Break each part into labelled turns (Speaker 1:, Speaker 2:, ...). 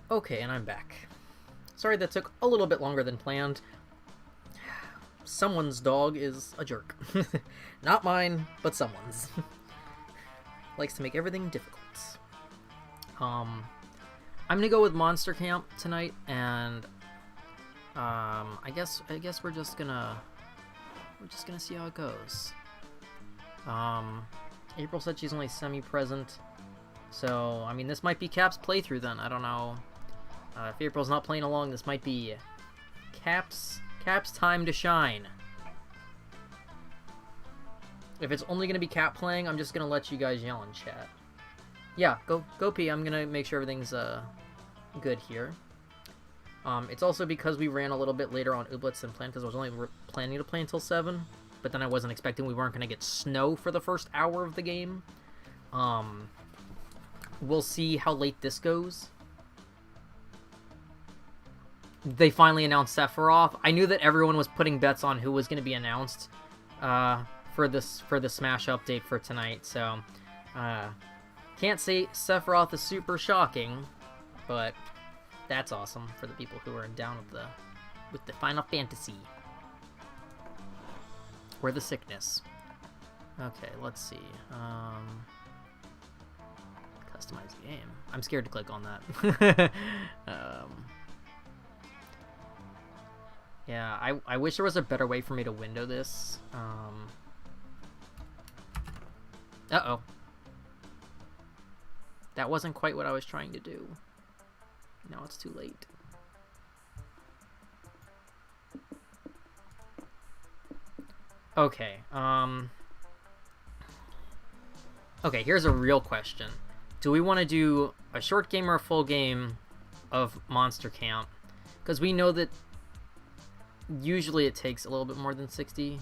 Speaker 1: Okay, and I'm back. Sorry that took a little bit longer than planned. Someone's dog is a jerk. Not mine, but someone's. Likes to make everything difficult. I'm gonna go with Monster Camp tonight, and I guess we're just gonna see how it goes. April said she's only semi-present, so I mean this might be Cap's playthrough then. I don't know. If April's not playing along, this might be Cap's time to shine. If it's only gonna be Cap playing, I'm just gonna let you guys yell in chat. Yeah, go pee. I'm gonna make sure everything's good here. It's also because we ran a little bit later on Ooblets than planned, because I was only planning to play until 7, but then I wasn't expecting we weren't gonna get snow for the first hour of the game. We'll see how late this goes. They finally announced Sephiroth. I knew that everyone was putting bets on who was going to be announced for the Smash update for tonight, so can't say Sephiroth is super shocking, but that's awesome for the people who are down with the Final Fantasy or the sickness. Okay, let's see. Customize the game. I'm scared to click on that. Yeah, I wish there was a better way for me to window this. Uh-oh. That wasn't quite what I was trying to do. Now it's too late. Okay, okay, here's a real question. Do we want to do a short game or a full game of Monster Camp? Because we know that usually it takes a little bit more than 60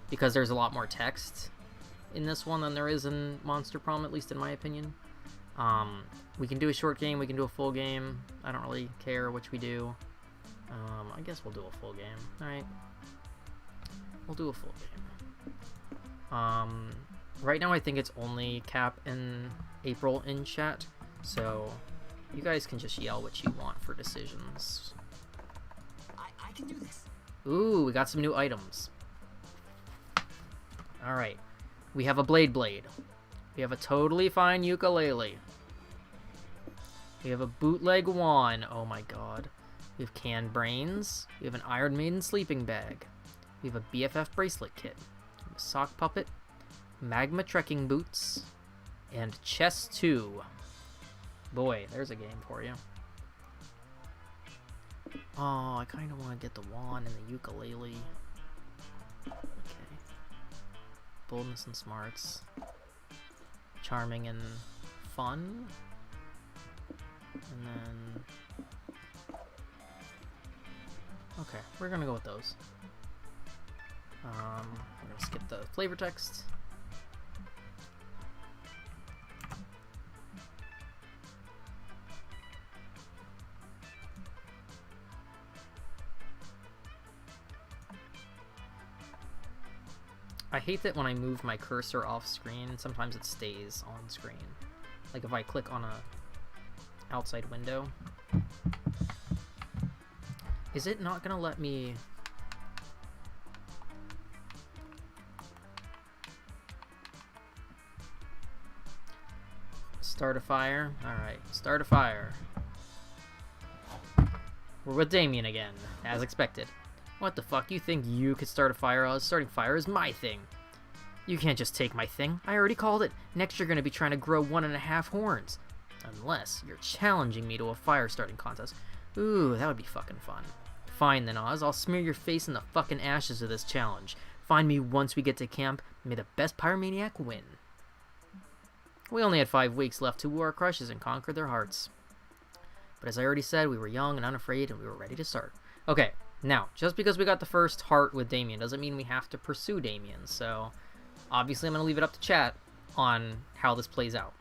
Speaker 1: because there's a lot more text in this one than there is in Monster Prom, at least in my opinion. We can do a short game, we can do a full game. I don't really care which we do. I guess we'll do a full game. Alright. We'll do a full game. Right now I think it's only Cap and April in chat, so you guys can just yell what you want for decisions.
Speaker 2: I can do this.
Speaker 1: Ooh, we got some new items. Alright. We have a Blade. We have a totally fine ukulele. We have a bootleg wand. Oh my god. We have canned brains. We have an Iron Maiden sleeping bag. We have a BFF bracelet kit. A sock puppet. Magma trekking boots. And chess 2. Boy, there's a game for you. Oh, I kind of want to get the wand and the ukulele. Okay. Boldness and smarts. Charming and fun. And then... Okay, we're gonna go with those. We're gonna skip the flavor text. I hate that when I move my cursor off screen, sometimes it stays on screen. Like if I click on a outside window. Is it not gonna let me... Start a fire? Alright, start a fire. We're with Damien again, as expected. What the fuck? You think you could start a fire? Starting fire is my thing. You can't just take my thing. I already called it. Next you're gonna be trying to grow 1.5 horns. Unless you're challenging me to a fire starting contest. Ooh, that would be fucking fun. Fine then, Oz. I'll smear your face in the fucking ashes of this challenge. Find me once we get to camp, and may the best pyromaniac win. We only had 5 weeks left to woo our crushes and conquer their hearts. But as I already said, we were young and unafraid, and we were ready to start. Okay. Now, just because we got the first heart with Damien doesn't mean we have to pursue Damien, so obviously I'm going to leave it up to chat on how this plays out.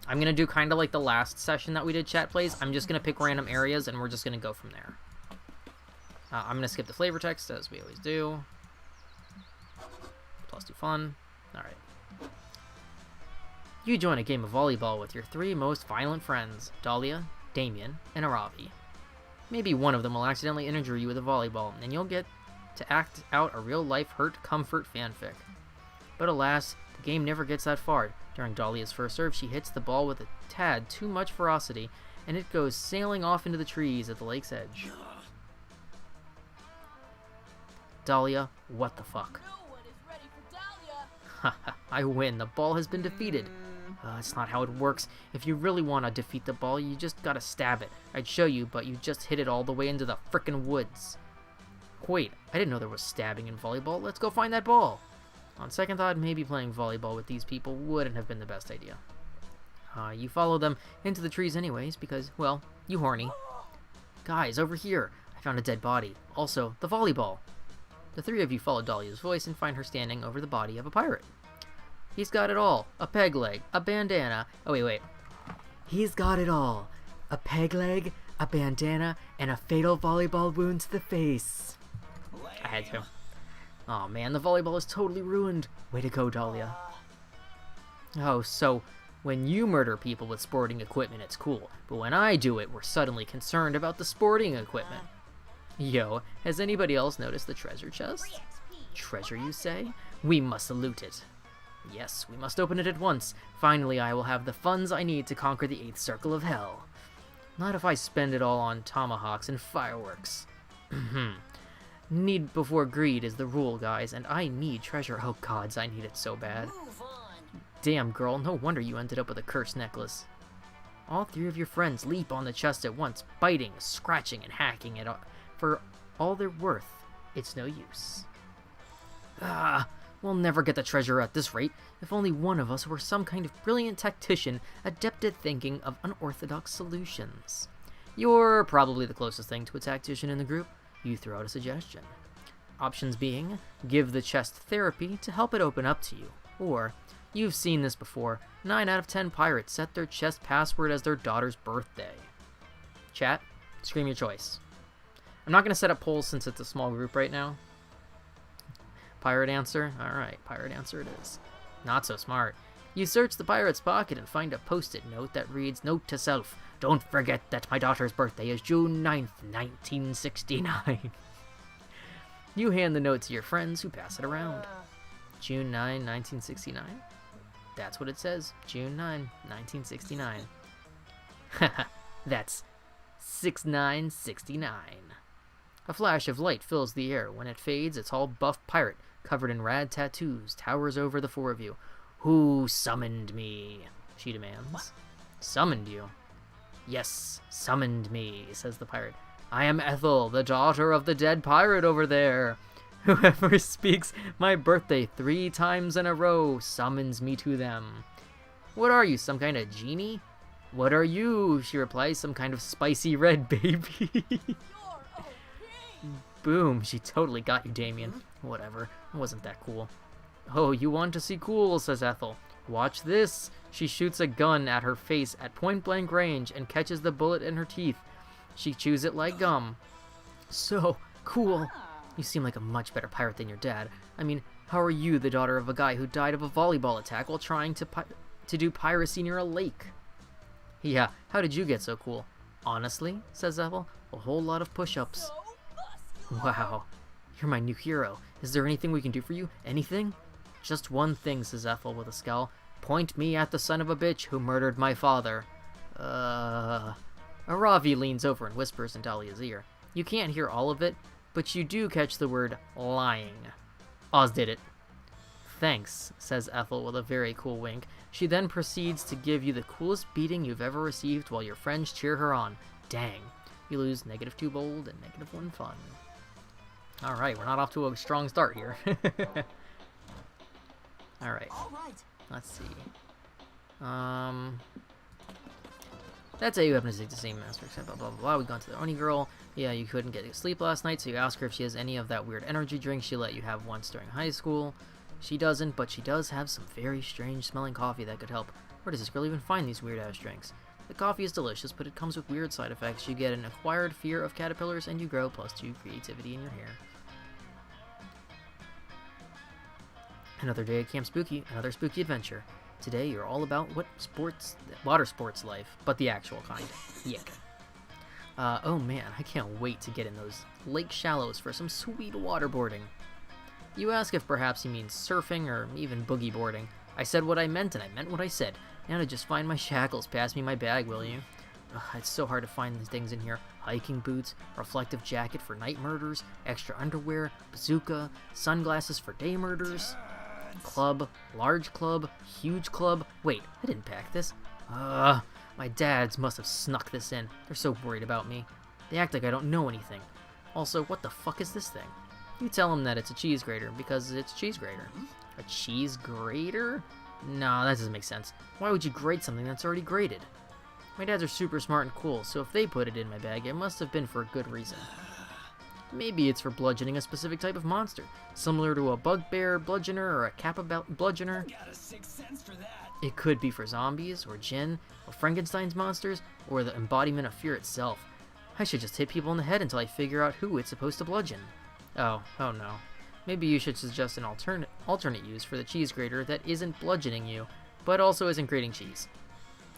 Speaker 1: I'm going to do kind of like the last session that we did chat plays. I'm just going to pick random areas and we're just going to go from there. I'm going to skip the flavor text as we always do. Plus 2 fun. Alright. You join a game of volleyball with your 3 most violent friends, Dahlia, Damien, and Aravi. Maybe one of them will accidentally injure you with a volleyball, and you'll get to act out a real-life hurt comfort fanfic. But alas, the game never gets that far. During Dahlia's first serve, she hits the ball with a tad too much ferocity, and it goes sailing off into the trees at the lake's edge. Dahlia, what the fuck?
Speaker 3: No one is ready for Dahlia.
Speaker 1: Haha, I win. The ball has been defeated. That's not how it works. If you really want to defeat the ball, you just gotta stab it. I'd show you, but you just hit it all the way into the frickin' woods. Wait, I didn't know there was stabbing in volleyball. Let's go find that ball. On second thought, maybe playing volleyball with these people wouldn't have been the best idea. You follow them into the trees anyways because, well, you horny. Guys, over here. I found a dead body. Also, the volleyball. The 3 of you follow Dahlia's voice and find her standing over the body of a pirate. He's got it all. A peg leg, a bandana. Oh, wait. He's got it all. A peg leg, a bandana, and a fatal volleyball wound to the face. I had to. Oh man, the volleyball is totally ruined. Way to go, Dahlia. Oh, so when you murder people with sporting equipment, it's cool. But when I do it, we're suddenly concerned about the sporting equipment. Yo, has anybody else noticed the treasure chest? Treasure, you say? We must loot it. Yes, we must open it at once. Finally, I will have the funds I need to conquer the 8th circle of hell. Not if I spend it all on tomahawks and fireworks. Need before greed is the rule, guys, and I need treasure. Oh gods, I need it so bad. Damn, girl, no wonder you ended up with a cursed necklace. All 3 of your friends leap on the chest at once, biting, scratching, and hacking it for all they're worth. It's no use. We'll never get the treasure at this rate. If only one of us were some kind of brilliant tactician, adept at thinking of unorthodox solutions. You're probably the closest thing to a tactician in the group. You throw out a suggestion. Options being, give the chest therapy to help it open up to you. Or, you've seen this before, 9 out of 10 pirates set their chest password as their daughter's birthday. Chat, scream your choice. I'm not going to set up polls since it's a small group right now. Pirate answer? Alright, pirate answer it is. Not so smart. You search the pirate's pocket and find a post-it note that reads, Note to self, don't forget that my daughter's birthday is June 9th, 1969. You hand the note to your friends who pass it around. June 9, 1969? That's what it says. June 9, 1969. Haha, that's 6969. A flash of light fills the air. When it fades, a tall, buff pirate, covered in rad tattoos, towers over the 4 of you. Who summoned me? She demands. What? Summoned you? Yes, summoned me, says the pirate. I am Ethel, the daughter of the dead pirate over there. Whoever speaks my birthday 3 times in a row summons me to them. What are you, some kind of genie? What are you? She replies, some kind of spicy red baby. Boom, she totally got you, Damien. Whatever, it wasn't that cool. Oh, you want to see cool, says Ethel. Watch this. She shoots a gun at her face at point-blank range and catches the bullet in her teeth. She chews it like gum. So, cool. You seem like a much better pirate than your dad. I mean, how are you the daughter of a guy who died of a volleyball attack while trying to do piracy near a lake? Yeah, how did you get so cool? Honestly, says Ethel, a whole lot of push-ups. Wow, you're my new hero. Is there anything we can do for you? Anything? Just one thing, says Ethel with a scowl. Point me at the son of a bitch who murdered my father. Aravi leans over and whispers in Dahlia's ear. You can't hear all of it, but you do catch the word lying. Oz did it. Thanks, says Ethel with a very cool wink. She then proceeds to give you the coolest beating you've ever received while your friends cheer her on. Dang. You lose -2 gold and -1 fun. Alright, we're not off to a strong start here. Alright. Let's see. That's how you happen to take the same master, except blah blah blah. We gone to the Oni girl. Yeah, you couldn't get sleep last night, so you ask her if she has any of that weird energy drink she let you have once during high school. She doesn't, but she does have some very strange smelling coffee that could help. Where does this girl even find these weird ass drinks? The coffee is delicious, but it comes with weird side effects. You get an acquired fear of caterpillars, and you grow +2 creativity in your hair. Another day at Camp Spooky, another spooky adventure. Today you're all about water sports life, but the actual kind. Yick. Oh man, I can't wait to get in those lake shallows for some sweet waterboarding. You ask if perhaps he means surfing or even boogie boarding. I said what I meant and I meant what I said. Now to just find my shackles, pass me my bag, will you? Ugh, it's so hard to find these things in here. Hiking boots, reflective jacket for night murders, extra underwear, bazooka, sunglasses for day murders, club, large club, huge club. Wait, I didn't pack this. My dads must have snuck this in. They're so worried about me. They act like I don't know anything. Also, what the fuck is this thing? You tell them that it's a cheese grater because it's a cheese grater. A cheese grater? No, that doesn't make sense. Why would you grate something that's already grated? My dads are super smart and cool, so if they put it in my bag, it must have been for a good reason. Maybe it's for bludgeoning a specific type of monster, similar to a bugbear bludgeoner or a kappa bludgeoner.
Speaker 2: Got a sixth sense for that.
Speaker 1: It could be for zombies, or Jinn, or Frankenstein's monsters, or the embodiment of fear itself. I should just hit people in the head until I figure out who it's supposed to bludgeon. Oh no. Maybe you should suggest an alternate use for the cheese grater that isn't bludgeoning you, but also isn't grating cheese.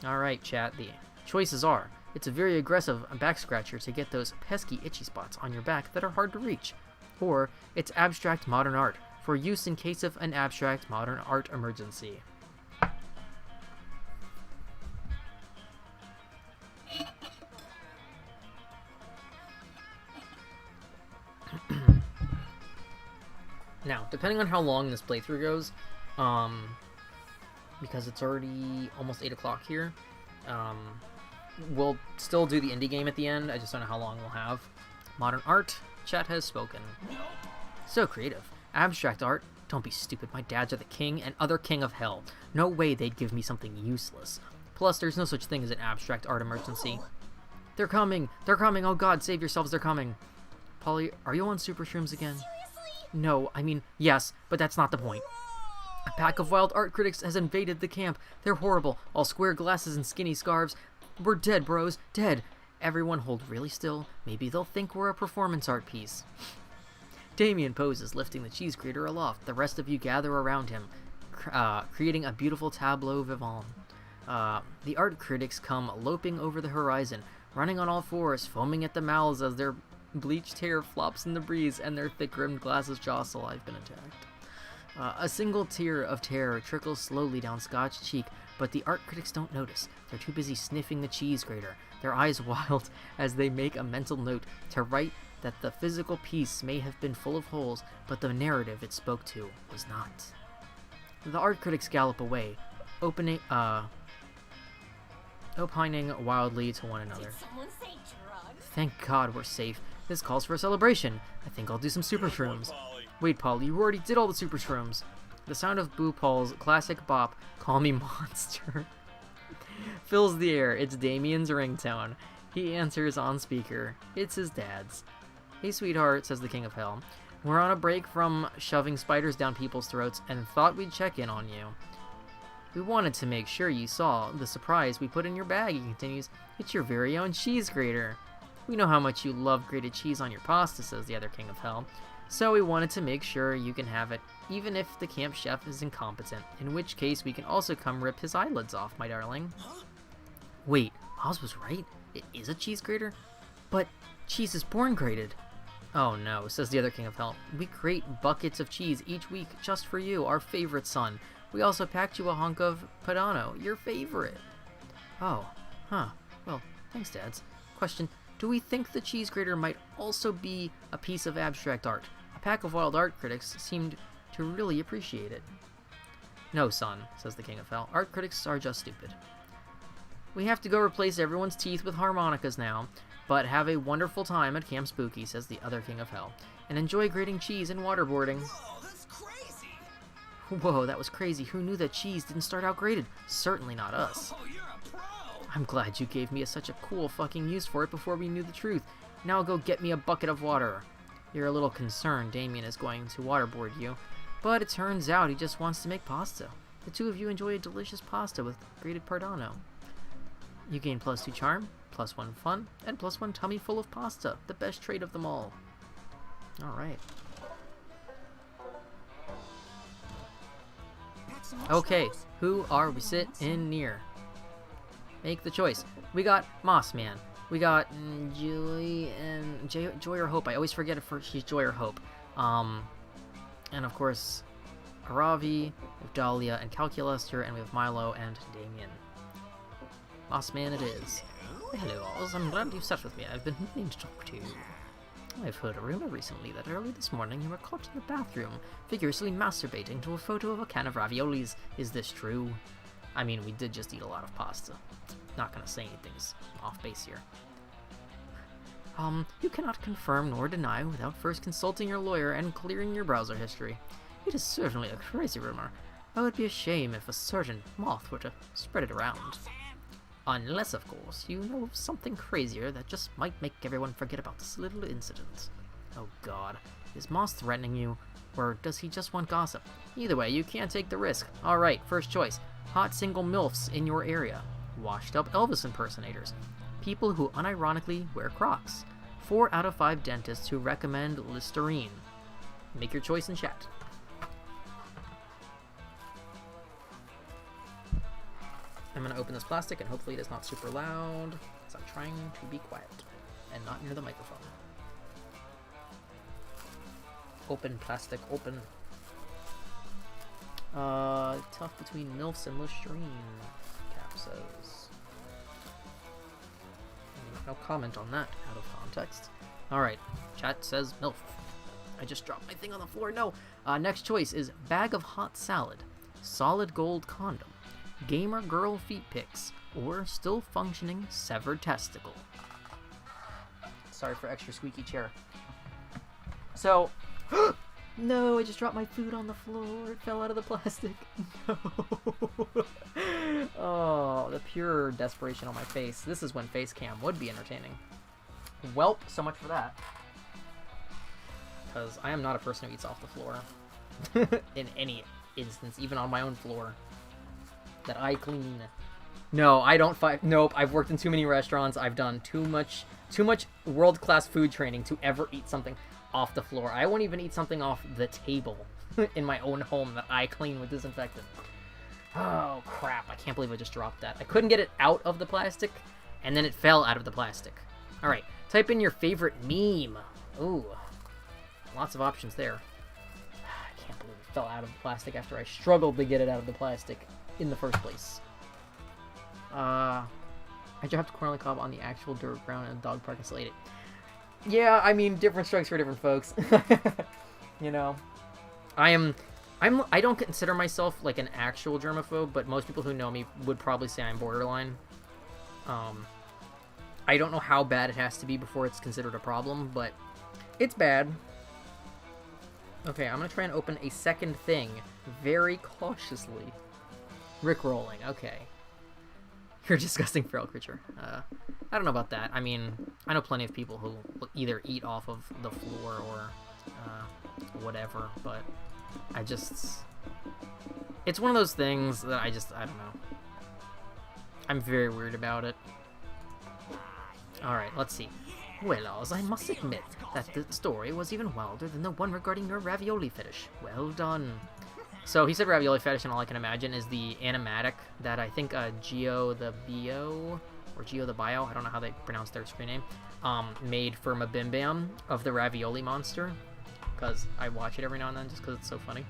Speaker 1: Alright, chat, the choices are: it's a very aggressive back scratcher to get those pesky itchy spots on your back that are hard to reach, or it's abstract modern art, for use in case of an abstract modern art emergency. Now, depending on how long this playthrough goes, because it's already almost 8 o'clock here, we'll still do the indie game at the end. I just don't know how long we'll have. Modern art, chat has spoken. So creative. Abstract art, don't be stupid. My dads are the king and other king of hell. No way they'd give me something useless. Plus, there's no such thing as an abstract art emergency. They're coming! They're coming! Oh god, save yourselves, they're coming! Polly, are you on super shrooms again? No, I mean, yes, but that's not the point. A pack of wild art critics has invaded the camp. They're horrible, all square glasses and skinny scarves. We're dead, bros, dead. Everyone hold really still. Maybe they'll think we're a performance art piece. Damien poses, lifting the cheese grater aloft. The rest of you gather around him, creating a beautiful tableau vivant. The art critics come loping over the horizon, running on all fours, foaming at the mouths as their bleached hair flops in the breeze and their thick-rimmed glasses jostle. I've been attacked. A single tear of terror trickles slowly down Scott's cheek, but the art critics don't notice. They're too busy sniffing the cheese grater, their eyes wild as they make a mental note to write that the physical piece may have been full of holes, but the narrative it spoke to was not. The art critics gallop away, opining wildly to one another.
Speaker 3: Did someone say drugs?
Speaker 1: Thank God we're safe. This calls for a celebration. I think I'll do some super shrooms. Wait, Paul, you already did all the super shrooms. The sound of Boo Paul's classic bop, Call Me Monster, fills the air. It's Damien's ringtone. He answers on speaker. It's his dad's. Hey, sweetheart, says the King of Hell. We're on a break from shoving spiders down people's throats and thought we'd check in on you. We wanted to make sure you saw the surprise we put in your bag, he continues. It's your very own cheese grater. We know how much you love grated cheese on your pasta, says the other King of Hell. So we wanted to make sure you can have it, even if the camp chef is incompetent, in which case we can also come rip his eyelids off, my darling. Wait, Oz was right? It is a cheese grater? But cheese is born grated. Oh no, says the other King of Hell. We grate buckets of cheese each week just for you, our favorite son. We also packed you a hunk of Padano, your favorite. Oh, huh. Well, thanks, Dads. Question, do we think the cheese grater might also be a piece of abstract art? A pack of wild art critics seemed to really appreciate it. No, son, says the King of Hell. Art critics are just stupid. We have to go replace everyone's teeth with harmonicas now, but have a wonderful time at Camp Spooky, says the other King of Hell, and enjoy grating cheese and waterboarding.
Speaker 2: Whoa, that's crazy.
Speaker 1: Whoa, that was crazy. Who knew that cheese didn't start out grated? Certainly not us.
Speaker 2: Oh, you're a pro.
Speaker 1: I'm glad you gave me such a cool fucking use for it before we knew the truth. Now go get me a bucket of water. You're a little concerned Damien is going to waterboard you, but it turns out he just wants to make pasta. The two of you enjoy a delicious pasta with grated Pardano. You gain +2 charm, +1 fun, and +1 tummy full of pasta. The best trait of them all. Alright. Okay, who are we sitting near? Make the choice. We got Moss Man. We got Joy and Joy or Hope. I always forget if she's Joy or Hope. And of course, Aravi, Dahlia, and Calculester, and we have Milo and Damien. Moss Man it is. Hello, Oz. I'm glad you sat with me. I've been meaning to talk to you. I've heard a rumor recently that early this morning you were caught in the bathroom, vigorously masturbating to a photo of a can of raviolis. Is this true? I mean, we did just eat a lot of pasta. Not gonna say anything's off base here. You cannot confirm nor deny without first consulting your lawyer and clearing your browser history. It is certainly a crazy rumor. It would be a shame if a certain moth were to spread it around. Unless, of course, you know of something crazier that just might make everyone forget about this little incident. Oh god, is Moss threatening you, or does he just want gossip? Either way, you can't take the risk. Alright, first choice. Hot single MILFs in your area. Washed up Elvis impersonators. People who unironically wear Crocs. 4 out of 5 dentists who recommend Listerine. Make your choice in chat. I'm going to open this plastic and hopefully it is not super loud, because I'm trying to be quiet and not near the microphone. Open plastic, open. Tough between MILFs and Listerine, Cap says. No comment on that, out of context. Alright, chat says MILF. I just dropped my thing on the floor, no! Next choice is bag of hot salad, solid gold condom, gamer girl feet pics, or still functioning severed testicle. Sorry for extra squeaky chair. So, no, I just dropped my food on the floor. It fell out of the plastic. No. Oh, the pure desperation on my face. This is when face cam would be entertaining. Welp, so much for that. Because I am not a person who eats off the floor. In any instance, even on my own floor. That I clean. No, I don't nope, I've worked in too many restaurants. I've done too much world-class food training to ever eat something off the floor. I won't even eat something off the table in my own home that I clean with disinfectant. Oh, crap. I can't believe I just dropped that. I couldn't get it out of the plastic, and then it fell out of the plastic. Alright, type in your favorite meme. Ooh, lots of options there. I can't believe it fell out of the plastic after I struggled to get it out of the plastic in the first place. I dropped corn on the cob on the actual dirt ground in a dog park and slayed it. Yeah, I mean, different strokes for different folks. You know, I don't consider myself like an actual germaphobe, but most people who know me would probably say I'm borderline. I don't know how bad it has to be before it's considered a problem, but it's bad. Okay, I'm gonna try and open a second thing very cautiously. Rickrolling, okay. You're a disgusting feral creature. I don't know about that. I mean, I know plenty of people who either eat off of the floor or whatever, but I just... It's one of those things that I don't know. I'm very weird about it. Alright, let's see. Well, Oz, I must admit that the story was even wilder than the one regarding your ravioli fetish. Well done. So he said ravioli fetish, and all I can imagine is the animatic that I think Geo the Bio, or Geo the Bio, I don't know how they pronounce their screen name, made for Mabimbam of the ravioli monster, because I watch it every now and then just because it's so funny.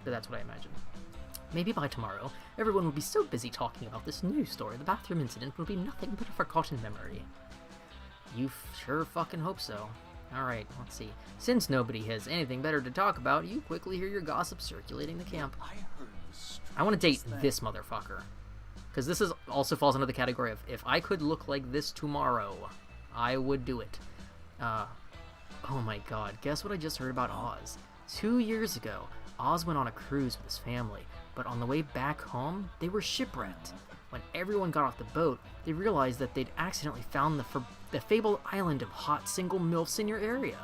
Speaker 1: But that's what I imagine. Maybe by tomorrow, everyone will be so busy talking about this news story, the bathroom incident will be nothing but a forgotten memory. You sure fucking hope so. Alright, let's see. Since nobody has anything better to talk about, you quickly hear your gossip circulating the camp. I want to date this motherfucker. Because this also falls under the category of, if I could look like this tomorrow, I would do it. Oh my god, guess what I just heard about Oz? 2 years ago, Oz went on a cruise with his family, but on the way back home, they were shipwrecked. When everyone got off the boat, they realized that they'd accidentally found the fabled island of hot single MILFs in your area.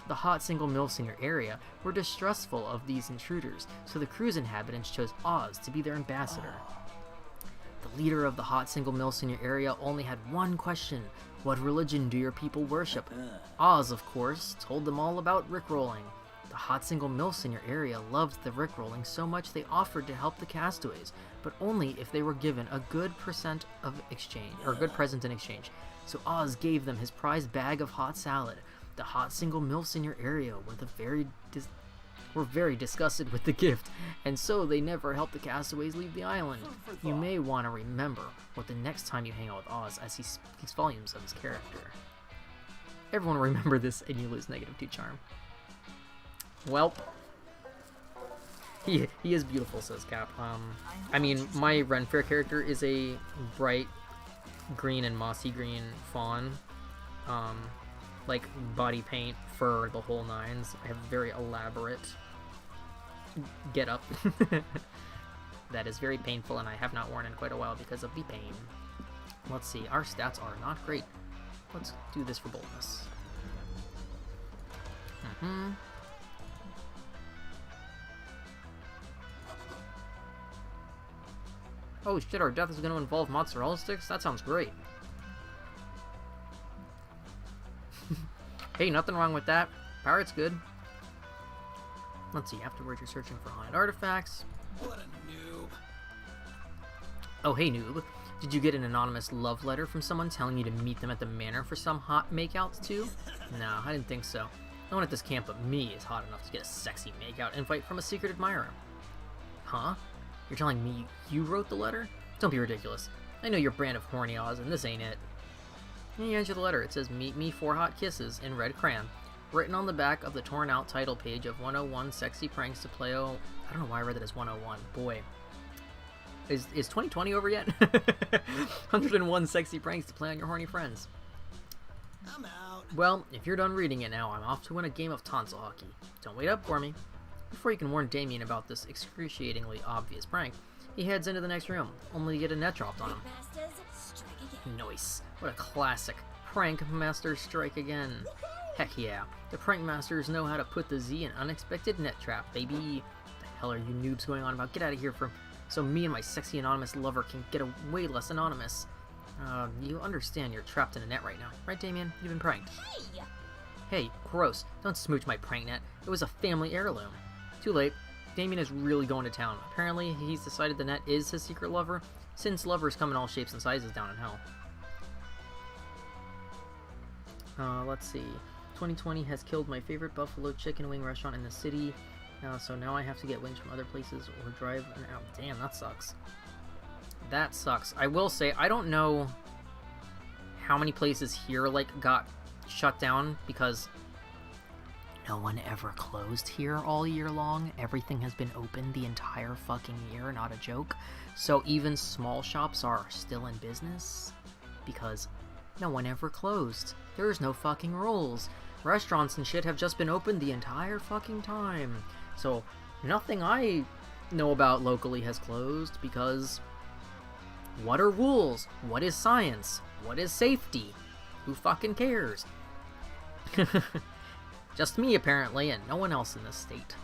Speaker 1: The hot single MILFs in your area were distrustful of these intruders, so the cruise inhabitants chose Oz to be their ambassador. The leader of the hot single MILFs in your area only had one question: what religion do your people worship? Oz, of course, told them all about rickrolling. The hot single MILFs in your area loved the rickrolling so much they offered to help the castaways, but only if they were given a good present in exchange. So Oz gave them his prized bag of hot salad. The hot single MILFs in your area were very disgusted with the gift, and so they never helped the castaways leave the island. You may want to remember what the next time you hang out with Oz, as he speaks volumes of his character. Everyone will remember this, and you lose -2 charm. Well, he is beautiful, says Cap. I mean, my Ren Fair character is a bright green and mossy green fawn. Like body paint, fur, the whole nines. I have a very elaborate get up. That is very painful, and I have not worn in quite a while because of the pain. Let's see, our stats are not great. Let's do this for boldness. Oh shit, our death is going to involve mozzarella sticks? That sounds great. Hey, nothing wrong with that. Pirate's good. Let's see, afterwards you're searching for haunted artifacts.
Speaker 2: What a noob.
Speaker 1: Oh, hey noob. Did you get an anonymous love letter from someone telling you to meet them at the manor for some hot makeouts too? No, I didn't think so. No one at this camp but me is hot enough to get a sexy makeout invite from a secret admirer. Huh? You're telling me you wrote the letter? Don't be ridiculous. I know your brand of horny Oz, and this ain't it. He hands you the letter. It says, "Meet me 4 hot kisses" in red crayon. Written on the back of the torn out title page of 101 Sexy Pranks to Play. Oh, I don't know why I read that as 101. Boy. Is 2020 over yet? 101 Sexy Pranks to Play on your horny friends.
Speaker 2: I'm out.
Speaker 1: Well, if you're done reading it now, I'm off to win a game of tonsil hockey. Don't wait up for me. Before you can warn Damien about this excruciatingly obvious prank, he heads into the next room, only to get a net dropped on him. Nice. What a classic. Prank Master strike again. Heck yeah. The prank masters know how to put the Z in unexpected net trap, baby. What the hell are you noobs going on about? Get out of here so me and my sexy anonymous lover can get way less anonymous. You understand you're trapped in a net right now, right, Damien? You've been pranked.
Speaker 3: Hey!
Speaker 1: Hey, gross. Don't smooch my prank net. It was a family heirloom. Too late. Damien is really going to town. Apparently, he's decided the net is his secret lover, since lovers come in all shapes and sizes down in hell. Let's see. 2020 has killed my favorite buffalo chicken wing restaurant in the city, so now I have to get wings from other places or drive an hour. Damn, that sucks. That sucks. I will say, I don't know how many places here, like, got shut down because no one ever closed here all year long. Everything has been open the entire fucking year, not a joke. So even small shops are still in business because no one ever closed. There's no fucking rules. Restaurants and shit have just been open the entire fucking time. So nothing I know about locally has closed because what are rules? What is science? What is safety? Who fucking cares? Just me, apparently, and no one else in this state.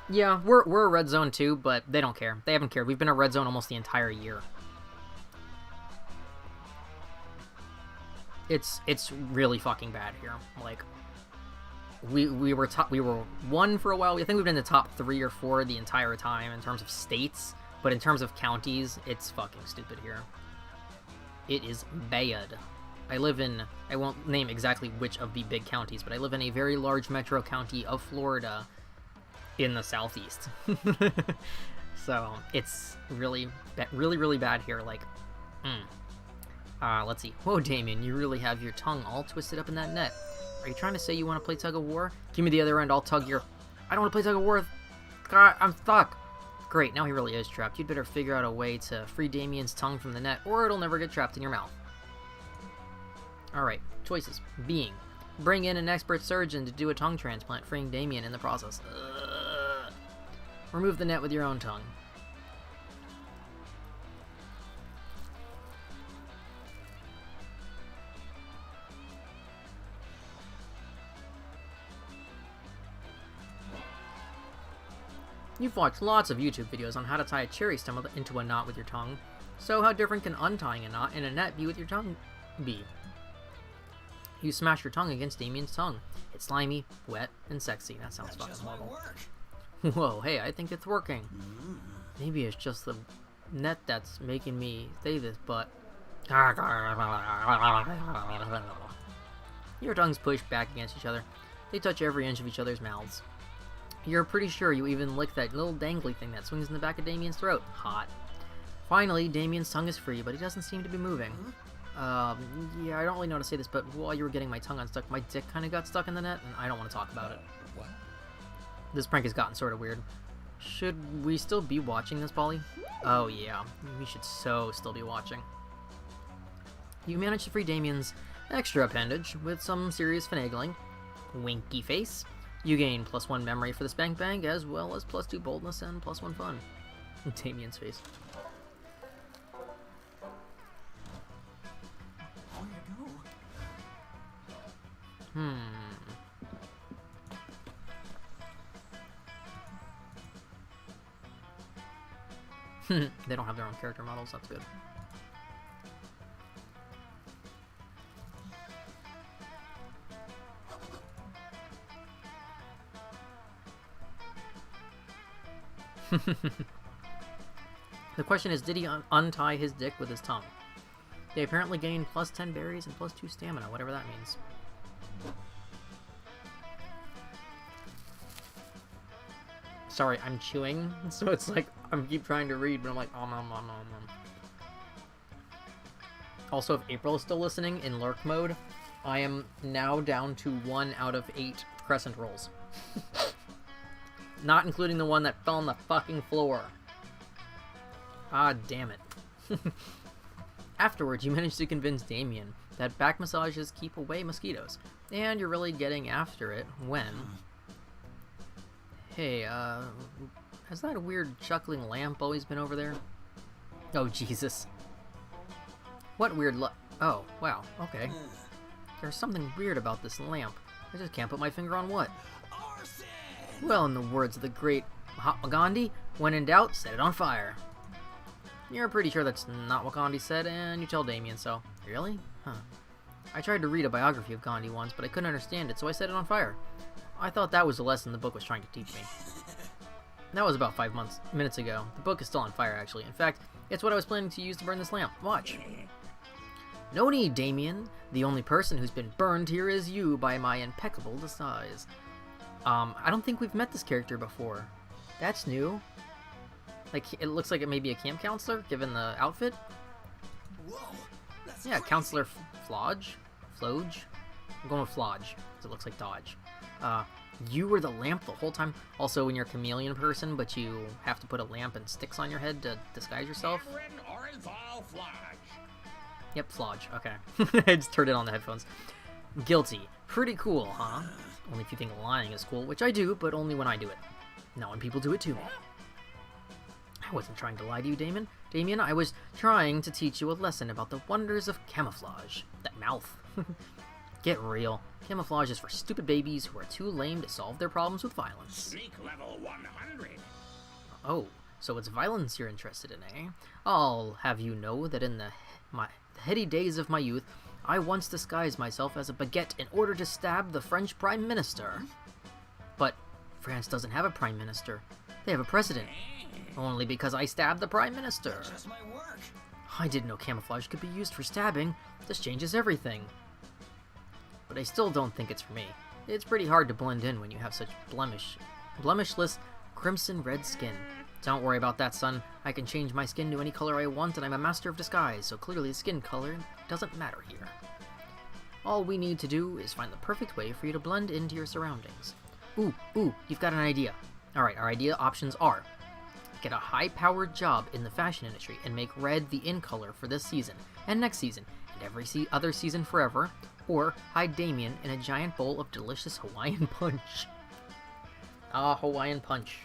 Speaker 1: Yeah, we're a red zone too, but they don't care. They haven't cared. We've been a red zone almost the entire year. It's really fucking bad here. Like, we were 1 for a while. I think we've been in the top 3 or 4 the entire time in terms of states. But in terms of counties, it's fucking stupid here. It is bad. I live in, I won't name exactly which of the big counties, but I live in a very large metro county of Florida in the southeast. So, it's really bad here. Like, let's see. Whoa, Damien, you really have your tongue all twisted up in that net. Are you trying to say you want to play tug of war? Give me the other end, I'll tug your... I don't want to play tug of war. God, I'm stuck. Great, now he really is trapped. You'd better figure out a way to free Damien's tongue from the net, or it'll never get trapped in your mouth. Alright, choices. Being. Bring in an expert surgeon to do a tongue transplant, freeing Damien in the process. Remove the net with your own tongue. You've watched lots of YouTube videos on how to tie a cherry stem into a knot with your tongue. So how different can untying a knot in a net be with your tongue be? You smash your tongue against Damien's tongue. It's slimy, wet, and sexy. That sounds fucking horrible. Whoa, hey, I think it's working. Maybe it's just the net that's making me say this, but... Your tongues push back against each other. They touch every inch of each other's mouths. You're pretty sure you even licked that little dangly thing that swings in the back of Damien's throat. Hot. Finally, Damien's tongue is free, but he doesn't seem to be moving. Yeah, I don't really know how to say this, but while you were getting my tongue unstuck, my dick kind of got stuck in the net, and I don't want to talk about it.
Speaker 2: What?
Speaker 1: This prank has gotten sort of weird. Should we still be watching this, Polly? Oh yeah, we should still be watching. You managed to free Damien's extra appendage with some serious finagling. Winky face. You gain +1 memory for the spank bang, as well as +2 boldness and +1 fun. Damien's face. They don't have their own character models, that's good. The question is, did he untie his dick with his tongue? They apparently gained +10 berries and +2 stamina, whatever that means. Sorry, I'm chewing, so it's like I keep trying to read, but I'm like, om. Also, if April is still listening in lurk mode, I am now down to 1 out of 8 crescent rolls. Not including the one that fell on the fucking floor. Ah, damn it. Afterwards, you managed to convince Damien that back massages keep away mosquitoes, and you're really getting after it when... Hey, has that weird chuckling lamp always been over there? Oh, Jesus. What weird oh, wow, okay. There's something weird about this lamp. I just can't put my finger on what.
Speaker 2: Arson!
Speaker 1: Well, in the words of the great Mahatma Gandhi, when in doubt, set it on fire. You're pretty sure that's not what Gandhi said, and you tell Damien so. Really? Huh. I tried to read a biography of Gandhi once, but I couldn't understand it, so I set it on fire. I thought that was the lesson the book was trying to teach me. That was about 5 minutes ago. The book is still on fire, actually. In fact, it's what I was planning to use to burn this lamp. Watch. No need, Damien. The only person who's been burned here is you by my impeccable disguise. I don't think we've met this character before. That's new. Like, it looks like it may be a camp counselor, given the outfit.
Speaker 2: Whoa, that's
Speaker 1: Yeah,
Speaker 2: crazy.
Speaker 1: Counselor Flodge? Floge? I'm going with Flodge, because it looks like Dodge. You were the lamp the whole time? Also, when you're a chameleon person, but you have to put a lamp and sticks on your head to disguise yourself? Yep, Flodge. Okay. I just turned it on the headphones. Guilty. Pretty cool, huh? Only if you think lying is cool, which I do, but only when I do it. Not when people do it to me. I wasn't trying to lie to you, Damien. Damien, I was trying to teach you a lesson about the wonders of camouflage. That mouth. Get real. Camouflage is for stupid babies who are too lame to solve their problems with violence.
Speaker 4: Sneak level 100.
Speaker 1: Oh, so it's violence you're interested in, eh? I'll have you know that in the heady days of my youth, I once disguised myself as a baguette in order to stab the French Prime Minister. But France doesn't have a Prime Minister. They have a president. Only because I stabbed the Prime Minister.
Speaker 2: Just my work.
Speaker 1: I didn't know camouflage could be used for stabbing. This changes everything. But I still don't think it's for me. It's pretty hard to blend in when you have such blemishless crimson red skin. Don't worry about that, son. I can change my skin to any color I want, and I'm a master of disguise, so clearly skin color doesn't matter here. All we need to do is find the perfect way for you to blend into your surroundings. Ooh, you've got an idea. Alright, our idea options are: get a high-powered job in the fashion industry and make red the in color for this season, and next season, and every other season forever, or hide Damien in a giant bowl of delicious Hawaiian punch. Hawaiian punch.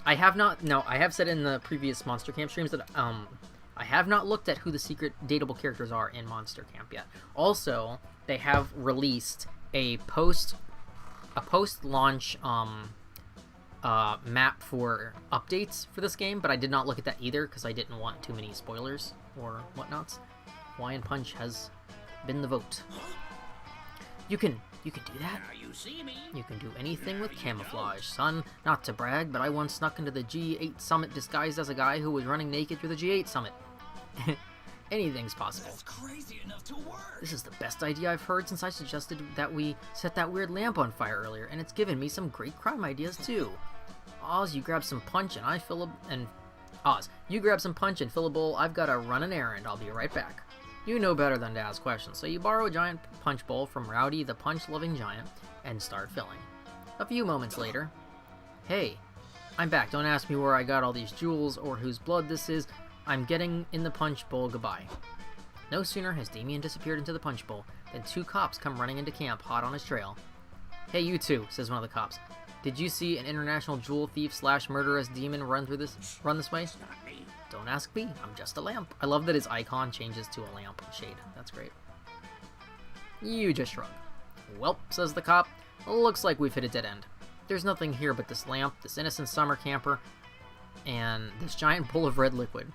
Speaker 1: I have said in the previous Monster Camp streams that I have not looked at who the secret dateable characters are in Monster Camp yet. Also, they have released a post-launch map for updates for this game, but I did not look at that either because I didn't want too many spoilers or whatnots. Hawaiian Punch has been the vote. You can do that?
Speaker 4: Now you see me.
Speaker 1: You can do anything with camouflage, son. Not to brag, but I once snuck into the G8 Summit disguised as a guy who was running naked through the G8 Summit. Anything's possible.
Speaker 2: That's crazy enough to work.
Speaker 1: This is the best idea I've heard since I suggested that we set that weird lamp on fire earlier, and it's given me some great crime ideas too. Oz, you grab some punch and I fill a... Oz, you grab some punch and fill a bowl. I've got to run an errand. I'll be right back. You know better than to ask questions, so you borrow a giant punch bowl from Rowdy the punch-loving giant and start filling. A few moments later... Hey, I'm back. Don't ask me where I got all these jewels or whose blood this is. I'm getting in the punch bowl. Goodbye. No sooner has Damien disappeared into the punch bowl than two cops come running into camp, hot on his trail. Hey, you two, says one of the cops. Did you see an international jewel thief / murderous demon run this way?
Speaker 4: Not me.
Speaker 1: Don't ask me, I'm just a lamp. I love that his icon changes to a lamp shade. That's great. You just shrug. Welp, says the cop. Looks like we've hit a dead end. There's nothing here but this lamp, this innocent summer camper, and this giant bowl of red liquid.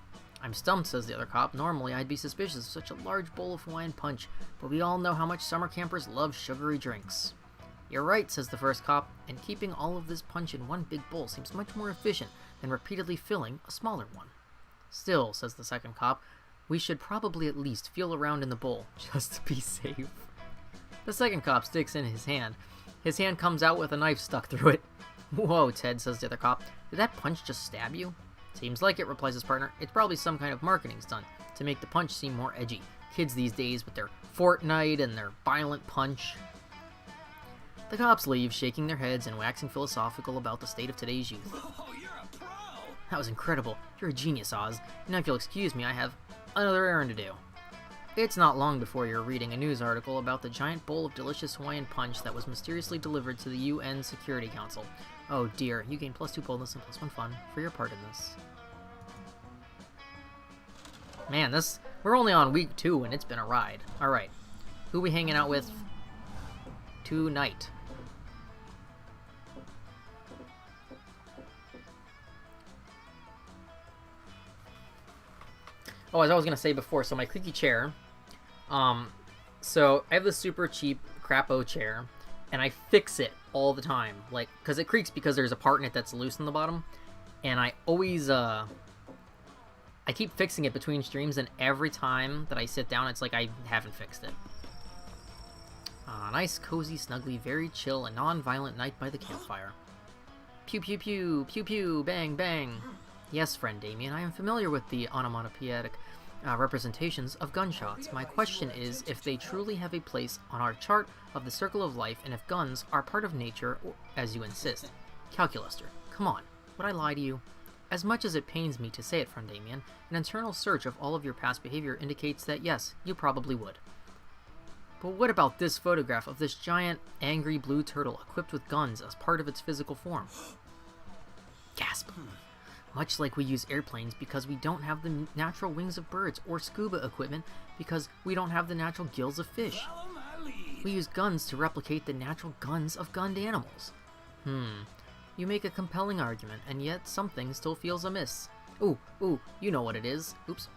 Speaker 1: I'm stumped, says the other cop. Normally I'd be suspicious of such a large bowl of Hawaiian Punch, but we all know how much summer campers love sugary drinks. You're right, says the first cop, and keeping all of this punch in one big bowl seems much more efficient than repeatedly filling a smaller one. Still, says the second cop, we should probably at least feel around in the bowl, just to be safe. The second cop sticks in his hand. His hand comes out with a knife stuck through it. Whoa, Ted, says the other cop. Did that punch just stab you? Seems like it, replies his partner. It's probably some kind of marketing stunt to make the punch seem more edgy. Kids these days with their Fortnite and their violent punch. The cops leave, shaking their heads and waxing philosophical about the state of today's youth.
Speaker 2: Oh, you're a pro.
Speaker 1: That was incredible. You're a genius, Oz. Now if you'll excuse me, I have another errand to do. It's not long before you're reading a news article about the giant bowl of delicious Hawaiian Punch that was mysteriously delivered to the UN Security Council. Oh dear, you gain +2 boldness and +1 fun for your part in this. Man, we're only on week 2 and it's been a ride. Alright, who we hanging out with tonight? Oh, as I was going to say before, so my creaky chair, so I have this super cheap crapo chair, and I fix it all the time, like, because it creaks because there's a part in it that's loose in the bottom, and I always, I keep fixing it between streams, and every time that I sit down, it's like I haven't fixed it. Nice, cozy, snuggly, very chill, and non-violent night by the campfire. Pew pew pew, pew pew, bang bang. Yes, friend Damien, I am familiar with the onomatopoeic representations of gunshots. My question is if they truly have a place on our chart of the circle of life, and if guns are part of nature, as you insist. Calculuster, come on, would I lie to you? As much as it pains me to say it, friend Damien, an internal search of all of your past behavior indicates that yes, you probably would. But what about this photograph of this giant, angry blue turtle equipped with guns as part of its physical form? Gasp. Much like we use airplanes because we don't have the natural wings of birds, or scuba equipment because we don't have the natural gills of fish.
Speaker 2: Follow my lead.
Speaker 1: We use guns to replicate the natural guns of gunned animals. You make a compelling argument, and yet something still feels amiss. Ooh, you know what it is. Oops.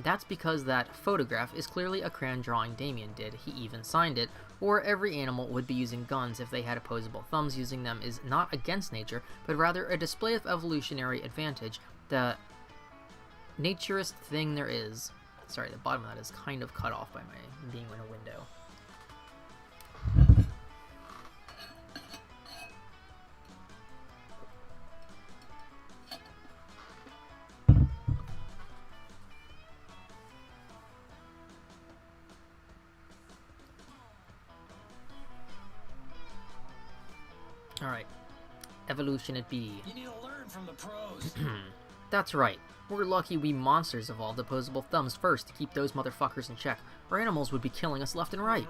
Speaker 1: That's because that photograph is clearly a crayon drawing Damien did. He even signed it. Or every animal would be using guns if they had opposable thumbs. Using them is not against nature, but rather a display of evolutionary advantage. The naturist thing there is. Sorry, the bottom of that is kind of cut off by my being in a window. Alright, evolution it be.
Speaker 2: You need to learn from the pros.
Speaker 1: That's right. We're lucky we monsters evolved opposable thumbs first to keep those motherfuckers in check. Our animals would be killing us left and right.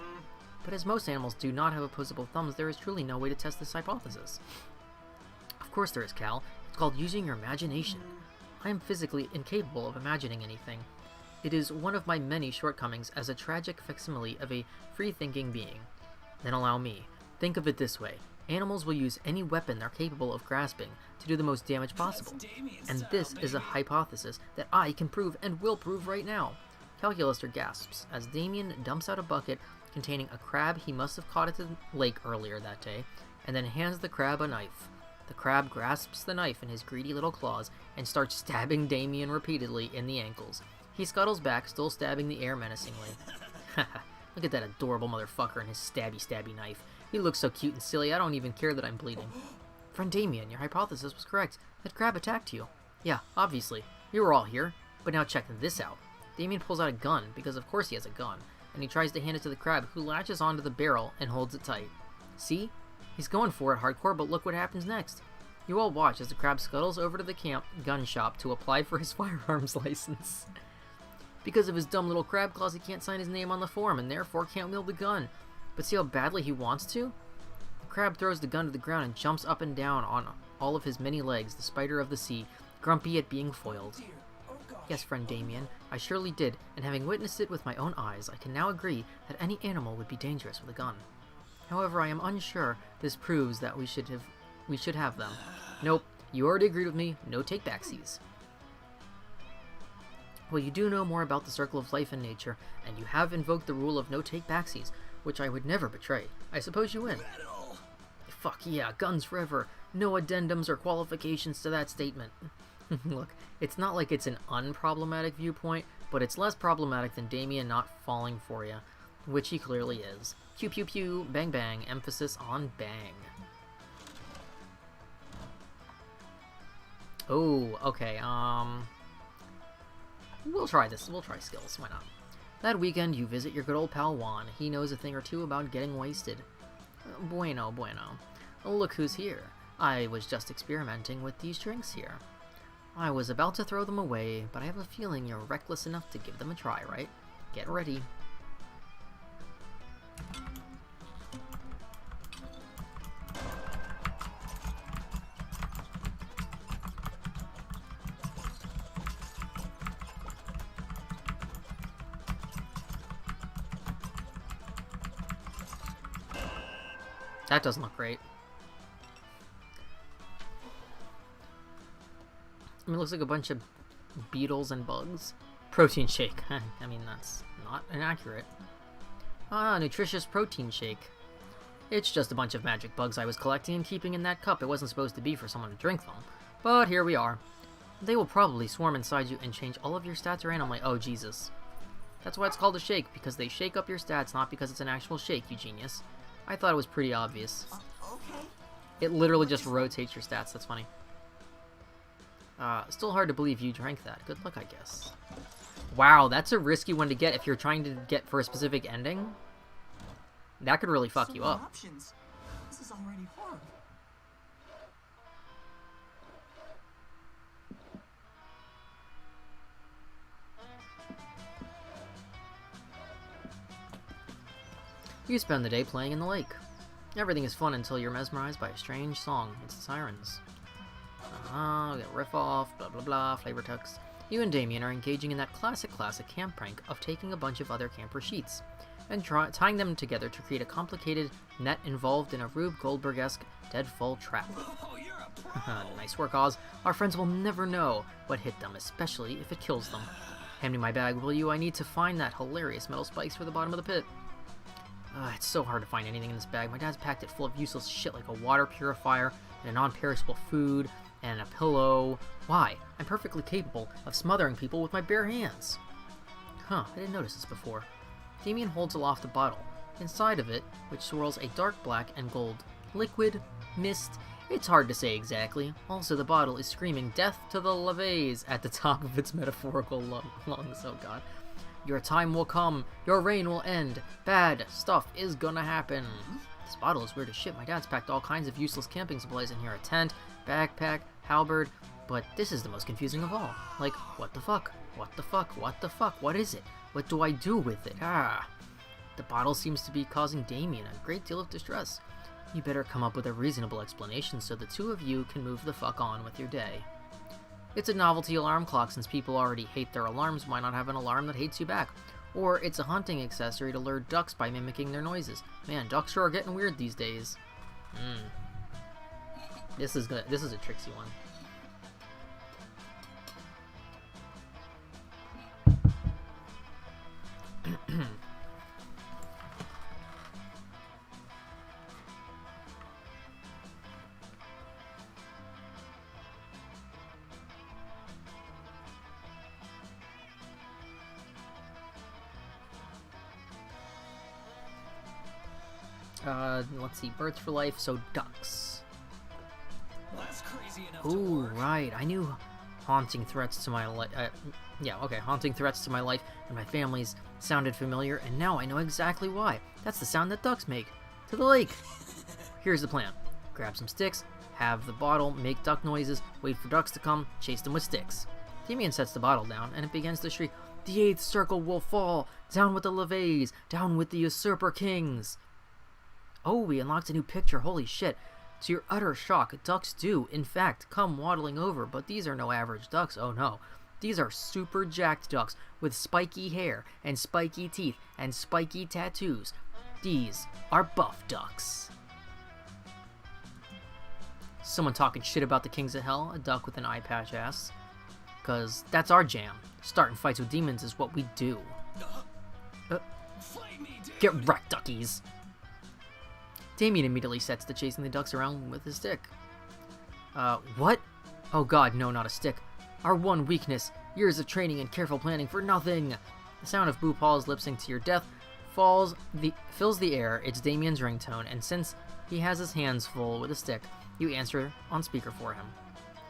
Speaker 1: But as most animals do not have opposable thumbs, there is truly no way to test this hypothesis. Of course there is, Cal. It's called using your imagination. I am physically incapable of imagining anything. It is one of my many shortcomings as a tragic facsimile of a free-thinking being. Then allow me. Think of it this way. Animals will use any weapon they're capable of grasping to do the most damage possible. And this is a hypothesis that I can prove and will prove right now. Calculator gasps as Damien dumps out a bucket containing a crab he must have caught at the lake earlier that day, and then hands the crab a knife. The crab grasps the knife in his greedy little claws and starts stabbing Damien repeatedly in the ankles. He scuttles back, still stabbing the air menacingly. Haha, look at that adorable motherfucker and his stabby knife. He looks so cute and silly, I don't even care that I'm bleeding. Friend Damien, your hypothesis was correct. That crab attacked you. Yeah, obviously. We were all here. But now check this out. Damien pulls out a gun, because of course he has a gun, and he tries to hand it to the crab, who latches onto the barrel and holds it tight. See? He's going for it hardcore, but look what happens next. You all watch as the crab scuttles over to the camp gun shop to apply for his firearms license. Because of his dumb little crab claws, he can't sign his name on the form, and therefore can't wield the gun. But see how badly he wants to? The crab throws the gun to the ground and jumps up and down on all of his many legs, the spider of the sea, grumpy at being foiled. Yes, friend Damien, I surely did, and having witnessed it with my own eyes, I can now agree that any animal would be dangerous with a gun. However, I am unsure this proves that we should have them. Nope, you already agreed with me, no take-backsies. Well, you do know more about the circle of life and nature, and you have invoked the rule of no take-backsies, which I would never betray. I suppose you win. Fuck yeah, guns forever. No addendums or qualifications to that statement. Look, it's not like it's an unproblematic viewpoint, but it's less problematic than Damien not falling for you, which he clearly is. Pew pew pew, bang bang, emphasis on bang. Oh, okay, we'll try this. We'll try skills, why not? That weekend, you visit your good old pal Juan. He knows a thing or two about getting wasted. Bueno, bueno. Look who's here. I was just experimenting with these drinks here. I was about to throw them away, but I have a feeling you're reckless enough to give them a try, right? Get ready. That doesn't look great. I mean, it looks like a bunch of beetles and bugs. Protein shake. I mean, that's not inaccurate. Ah, nutritious protein shake. It's just a bunch of magic bugs I was collecting and keeping in that cup. It wasn't supposed to be for someone to drink them. But here we are. They will probably swarm inside you and change all of your stats randomly. Oh, Jesus. That's why it's called a shake, because they shake up your stats, not because it's an actual shake, you genius. I thought it was pretty obvious.
Speaker 3: Okay.
Speaker 1: It literally just rotates your stats. That's funny. Still hard to believe you drank that. Good luck, I guess. Wow, that's a risky one to get if you're trying to get for a specific ending. That could really fuck you up.
Speaker 3: Options. This is already hard.
Speaker 1: You spend the day playing in the lake. Everything is fun until you're mesmerized by a strange song. It's the sirens. Get riff off, blah blah blah, flavor tux. You and Damien are engaging in that classic camp prank of taking a bunch of other camper sheets and tying them together to create a complicated net involved in a Rube Goldberg-esque deadfall trap.
Speaker 2: Oh, you're a pro.
Speaker 1: Nice work, Oz. Our friends will never know what hit them, especially if it kills them. Hand me my bag, will you? I need to find that hilarious metal spikes for the bottom of the pit. It's so hard to find anything in this bag. My dad's packed it full of useless shit like a water purifier and a non-perishable food and a pillow. Why? I'm perfectly capable of smothering people with my bare hands. Huh, I didn't notice this before. Damien holds aloft a bottle. Inside of it, which swirls a dark black and gold liquid, mist. It's hard to say exactly. Also, the bottle is screaming death to the LeVays at the top of its metaphorical lungs. Oh god. Your time will come. Your reign will end. Bad stuff is gonna happen. This bottle is weird as shit. My dad's packed all kinds of useless camping supplies in here. A tent, backpack, halberd. But this is the most confusing of all. Like, what the fuck? What the fuck? What the fuck? What is it? What do I do with it? The bottle seems to be causing Damien a great deal of distress. You better come up with a reasonable explanation so the two of you can move the fuck on with your day. It's a novelty alarm clock. Since people already hate their alarms, why not have an alarm that hates you back? Or it's a hunting accessory to lure ducks by mimicking their noises. Man, ducks sure are getting weird these days. This is good. This is a tricksy one. Let's see, birds for life, so ducks.
Speaker 2: That's crazy enough to
Speaker 1: Ooh,
Speaker 2: work.
Speaker 1: right, I knew haunting threats to my life, yeah, okay, haunting threats to my life and my family's sounded familiar, and now I know exactly why. That's the sound that ducks make. To the lake! Here's the plan. Grab some sticks, have the bottle make duck noises, wait for ducks to come, chase them with sticks. Damien sets the bottle down, and it begins to shriek, "The 8th circle will fall! Down with the levays! Down with the usurper kings!" Oh, we unlocked a new picture, holy shit. To your utter shock, ducks do, in fact, come waddling over, but these are no average ducks, oh no. These are super jacked ducks with spiky hair and spiky teeth and spiky tattoos. These are buff ducks. Someone talking shit about the kings of hell, a duck with an eye patch asks. 'Cause that's our jam. Starting fights with demons is what we do.
Speaker 2: Fight me, dude.
Speaker 1: Get wrecked, duckies! Damien immediately sets to chasing the ducks around with his stick. What? Oh god, no, not a stick. Our one weakness. Years of training and careful planning for nothing. The sound of Boo Paul's lip sync to your death fills the air. It's Damien's ringtone, and since he has his hands full with a stick, you answer on speaker for him.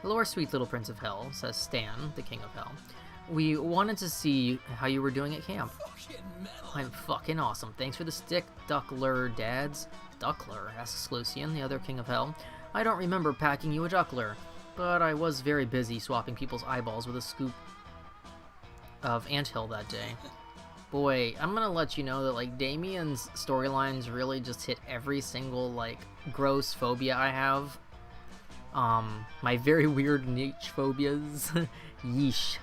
Speaker 1: "Hello, our sweet little prince of hell," says Stan, the king of hell. "We wanted to see how you were doing at camp."
Speaker 2: Fucking metal.
Speaker 1: "I'm fucking awesome. Thanks for the stick, Duckler dads." "Duckler?" asks Lucian, the other king of hell. "I don't remember packing you a Duckler, but I was very busy swapping people's eyeballs with a scoop of anthill that day." Boy, I'm gonna let you know that, like, Damien's storylines really just hit every single, like, gross phobia I have. My very weird niche phobias. Yeesh.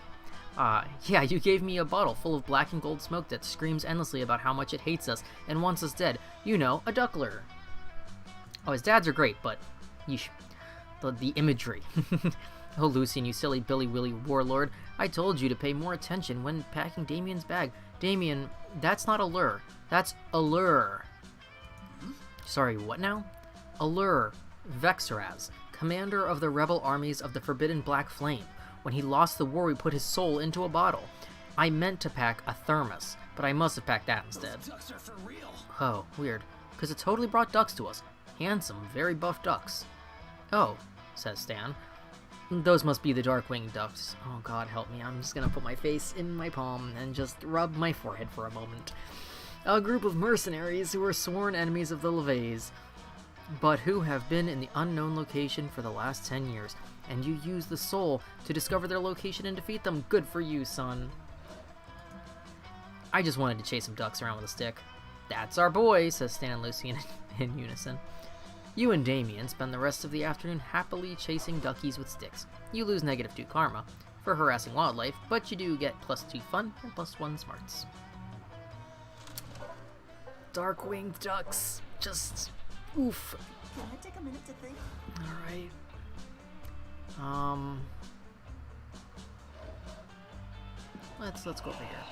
Speaker 1: Yeah, you gave me a bottle full of black and gold smoke that screams endlessly about how much it hates us and wants us dead. You know, a Duckler. Oh, his dads are great, but yeesh. The imagery. Oh, Lucian, you silly Billy Willy warlord. I told you to pay more attention when packing Damien's bag. Damien, that's not a lure. That's a lure. Sorry, what now? Allure, Vexeraz, commander of the rebel armies of the Forbidden Black Flame. When he lost the war, we put his soul into a bottle. I meant to pack a thermos, but I must have packed that instead.
Speaker 2: Ducks are for real.
Speaker 1: Oh, weird, because it totally brought ducks to us. Handsome, very buff ducks. Oh, says Stan. Those must be the Darkwing ducks. Oh god, help me. I'm just gonna put my face in my palm and just rub my forehead for a moment. A group of mercenaries who are sworn enemies of the Levays, but who have been in the unknown location for the last 10 years, and you use the soul to discover their location and defeat them. Good for you, son. I just wanted to chase some ducks around with a stick. That's our boy, says Stan and Lucian in unison. You and Damien spend the rest of the afternoon happily chasing duckies with sticks. You lose -2 karma for harassing wildlife, but you do get +2 fun and +1 smarts. Darkwing ducks. Just oof.
Speaker 3: Can I take a minute to think?
Speaker 1: Alright. Let's go over here.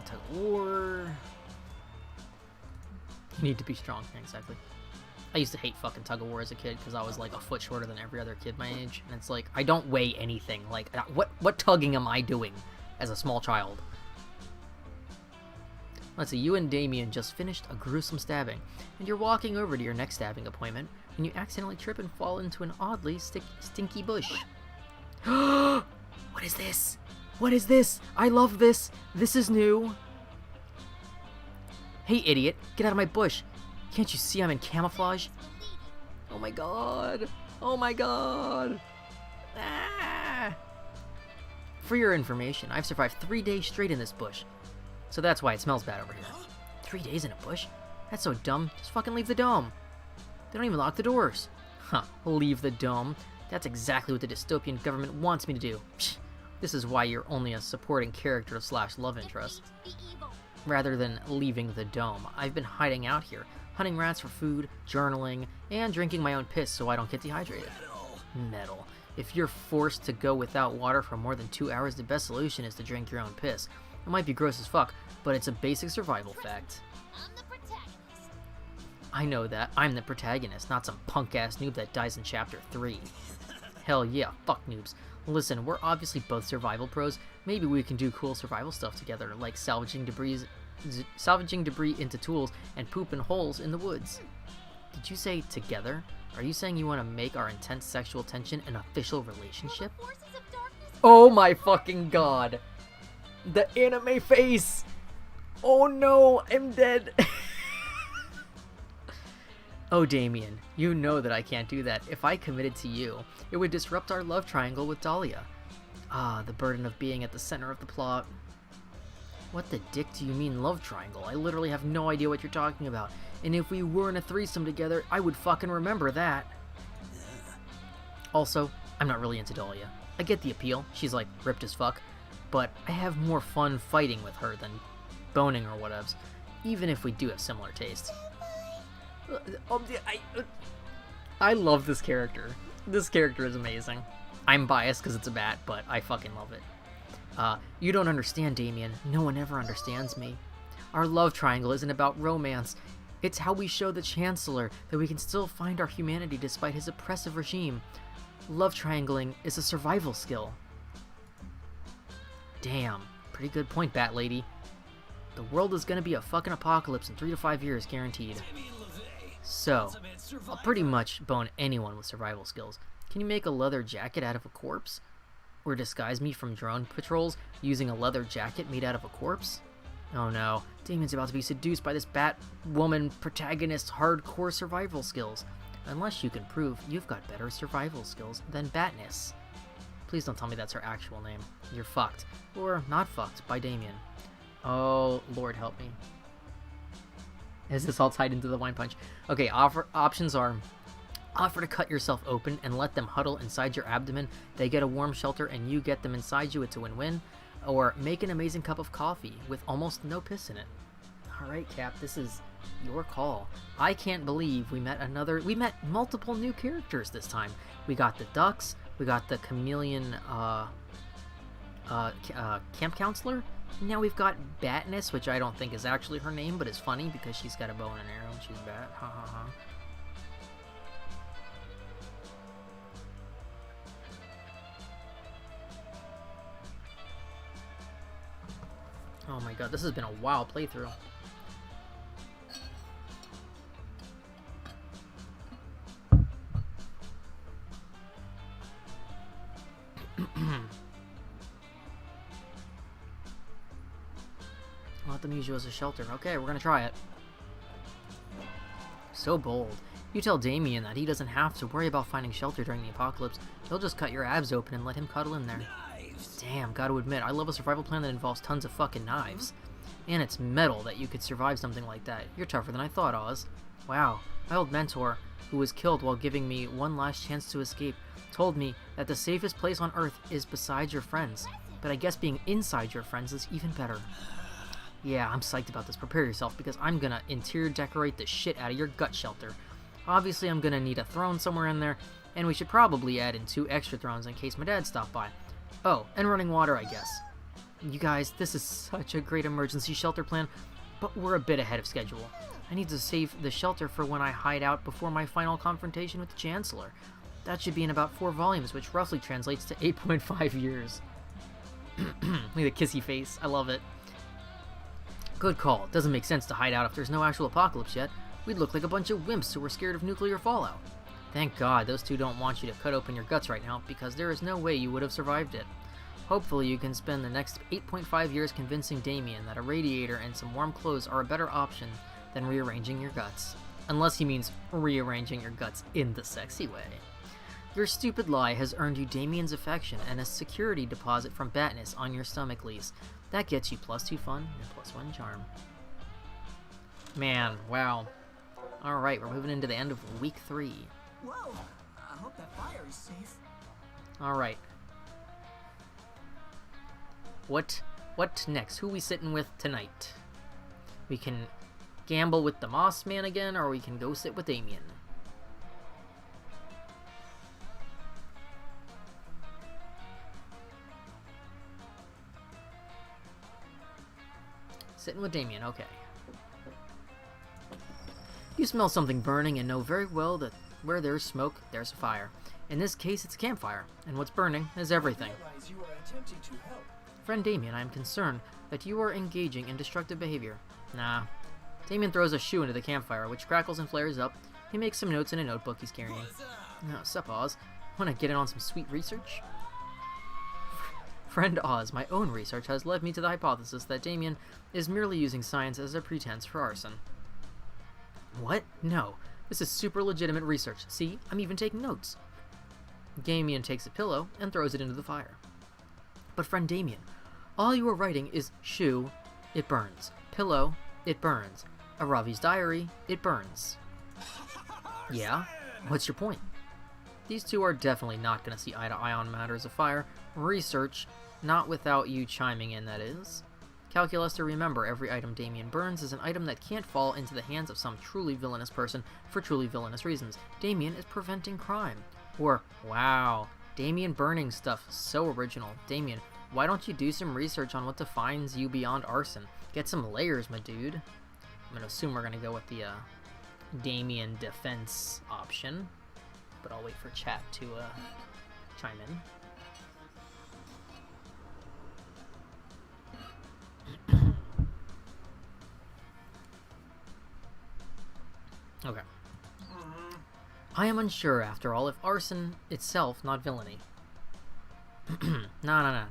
Speaker 1: Tug of war. You need to be strong, exactly. I used to hate fucking tug of war as a kid because I was like a foot shorter than every other kid my age, and it's like I don't weigh anything. Like, what tugging am I doing as a small child? Let's see, you and Damien just finished a gruesome stabbing, and you're walking over to your next stabbing appointment, and you accidentally trip and fall into an oddly stinky bush. What is this? What is this? I love this. This is new. Hey, idiot, get out of my bush. Can't you see I'm in camouflage? Oh my god. Oh my god. Ah. For your information, I've survived 3 days straight in this bush. So that's why it smells bad over here. 3 days in a bush? That's so dumb. Just fucking leave the dome. They don't even lock the doors. Huh, leave the dome. That's exactly what the dystopian government wants me to do. Psh, this is why you're only a supporting character / love interest. Rather than leaving the dome, I've been hiding out here, hunting rats for food, journaling, and drinking my own piss so I don't get dehydrated. Metal. If you're forced to go without water for more than 2 hours, the best solution is to drink your own piss. It might be gross as fuck, but it's a basic survival fact.
Speaker 5: I'm the protagonist.
Speaker 1: I know that. I'm the protagonist, not some punk-ass noob that dies in Chapter 3. Hell yeah, fuck noobs. Listen, we're obviously both survival pros. Maybe we can do cool survival stuff together, like salvaging debris into tools and poop in holes in the woods. Did you say together? Are you saying you want to make our intense sexual tension an official relationship?
Speaker 5: Forces of darkness.
Speaker 1: Oh my fucking god. The anime face. Oh no, I'm dead. Oh, Damien, you know that I can't do that. If I committed to you, it would disrupt our love triangle with Dahlia. Ah, the burden of being at the center of the plot. What the dick do you mean love triangle? I literally have no idea what you're talking about. And if we were in a threesome together, I would fucking remember that. Also, I'm not really into Dahlia. I get the appeal. She's like ripped as fuck. But I have more fun fighting with her than boning or whatevs. Even if we do have similar tastes. I love this character. This character is amazing. I'm biased because it's a bat, but I fucking love it. You don't understand, Damien. No one ever understands me. Our love triangle isn't about romance. It's how we show the Chancellor that we can still find our humanity despite his oppressive regime. Love triangling is a survival skill. Damn, pretty good point, Bat Lady. The world is gonna be a fucking apocalypse in 3 to 5 years, guaranteed. So, I'll pretty much bone anyone with survival skills. Can you make a leather jacket out of a corpse? Or disguise me from drone patrols using a leather jacket made out of a corpse? Oh no, Damien's about to be seduced by this Batwoman protagonist's hardcore survival skills. Unless you can prove you've got better survival skills than Batness. Please don't tell me that's her actual name. You're fucked. Or not fucked by Damien. Oh, Lord help me. Is this all tied into the wine punch? Okay, options are: offer to cut yourself open and let them huddle inside your abdomen. They get a warm shelter and you get them inside you. It's a win-win. Or make an amazing cup of coffee with almost no piss in it. Alright, Cap, this is your call. I can't believe we met multiple new characters this time. We got the ducks, we got the chameleon camp counselor. Now we've got Batness, which I don't think is actually her name, but it's funny because she's got a bow and an arrow and she's bat. Ha ha ha. Oh my god, this has been a wild playthrough. I'll let them use you as a shelter. Okay, we're gonna try it. So bold. You tell Damien that he doesn't have to worry about finding shelter during the apocalypse. He'll just cut your abs open and let him cuddle in there. Damn, gotta admit, I love a survival plan that involves tons of fucking knives. And it's metal that you could survive something like that. You're tougher than I thought, Oz. Wow, my old mentor, who was killed while giving me one last chance to escape, told me that the safest place on Earth is beside your friends. But I guess being inside your friends is even better. Yeah, I'm psyched about this. Prepare yourself, because I'm gonna interior decorate the shit out of your gut shelter. Obviously, I'm gonna need a throne somewhere in there, and we should probably add in 2 extra thrones in case my dad stopped by. Oh, and running water, I guess. You guys, this is such a great emergency shelter plan, but we're a bit ahead of schedule. I need to save the shelter for when I hide out before my final confrontation with the Chancellor. That should be in about 4 volumes, which roughly translates to 8.5 years. Look at the kissy face. I love it. Good call. It doesn't make sense to hide out if there's no actual apocalypse yet. We'd look like a bunch of wimps who were scared of nuclear fallout. Thank God those two don't want you to cut open your guts right now, because there is no way you would have survived it. Hopefully you can spend the next 8.5 years convincing Damien that a radiator and some warm clothes are a better option than rearranging your guts. Unless he means rearranging your guts in the sexy way. Your stupid lie has earned you Damien's affection and a security deposit from Batness on your stomach lease. That gets you +2 fun and +1 charm. Man, wow. Alright, we're moving into the end of week 3.
Speaker 3: Whoa! I hope that fire is safe.
Speaker 1: Alright. What next? Who we sitting with tonight? We can gamble with the Moss Man again, or we can go sit with Damien. Sitting with Damien, okay. You smell something burning and know very well that where there's smoke, there's a fire. In this case, it's a campfire, and what's burning is everything.
Speaker 3: Realize you are attempting to help.
Speaker 1: Friend Damien, I am concerned that you are engaging in destructive behavior. Nah. Damien throws a shoe into the campfire, which crackles and flares up. He makes some notes in a notebook he's carrying. Oh, sup, Oz? Wanna get in on some sweet research? Friend Oz, my own research has led me to the hypothesis that Damien is merely using science as a pretense for arson. What? No. This is super legitimate research. See? I'm even taking notes. Damien takes a pillow and throws it into the fire. But friend Damien, all you are writing is shoe, it burns. Pillow, it burns. A Ravi's diary, it burns. Yeah? What's your point? These two are definitely not going to see eye to eye on matters of fire. Research, not without you chiming in, that is. Calculus to remember, every item Damien burns is an item that can't fall into the hands of some truly villainous person for truly villainous reasons. Damien is preventing crime. Or, wow, Damien burning stuff, so original. Damien, why don't you do some research on what defines you beyond arson? Get some layers, my dude. I'm gonna assume we're gonna go with the Damien defense option, but I'll wait for chat to chime in. Okay. I am unsure, after all, if arson itself not villainy. No.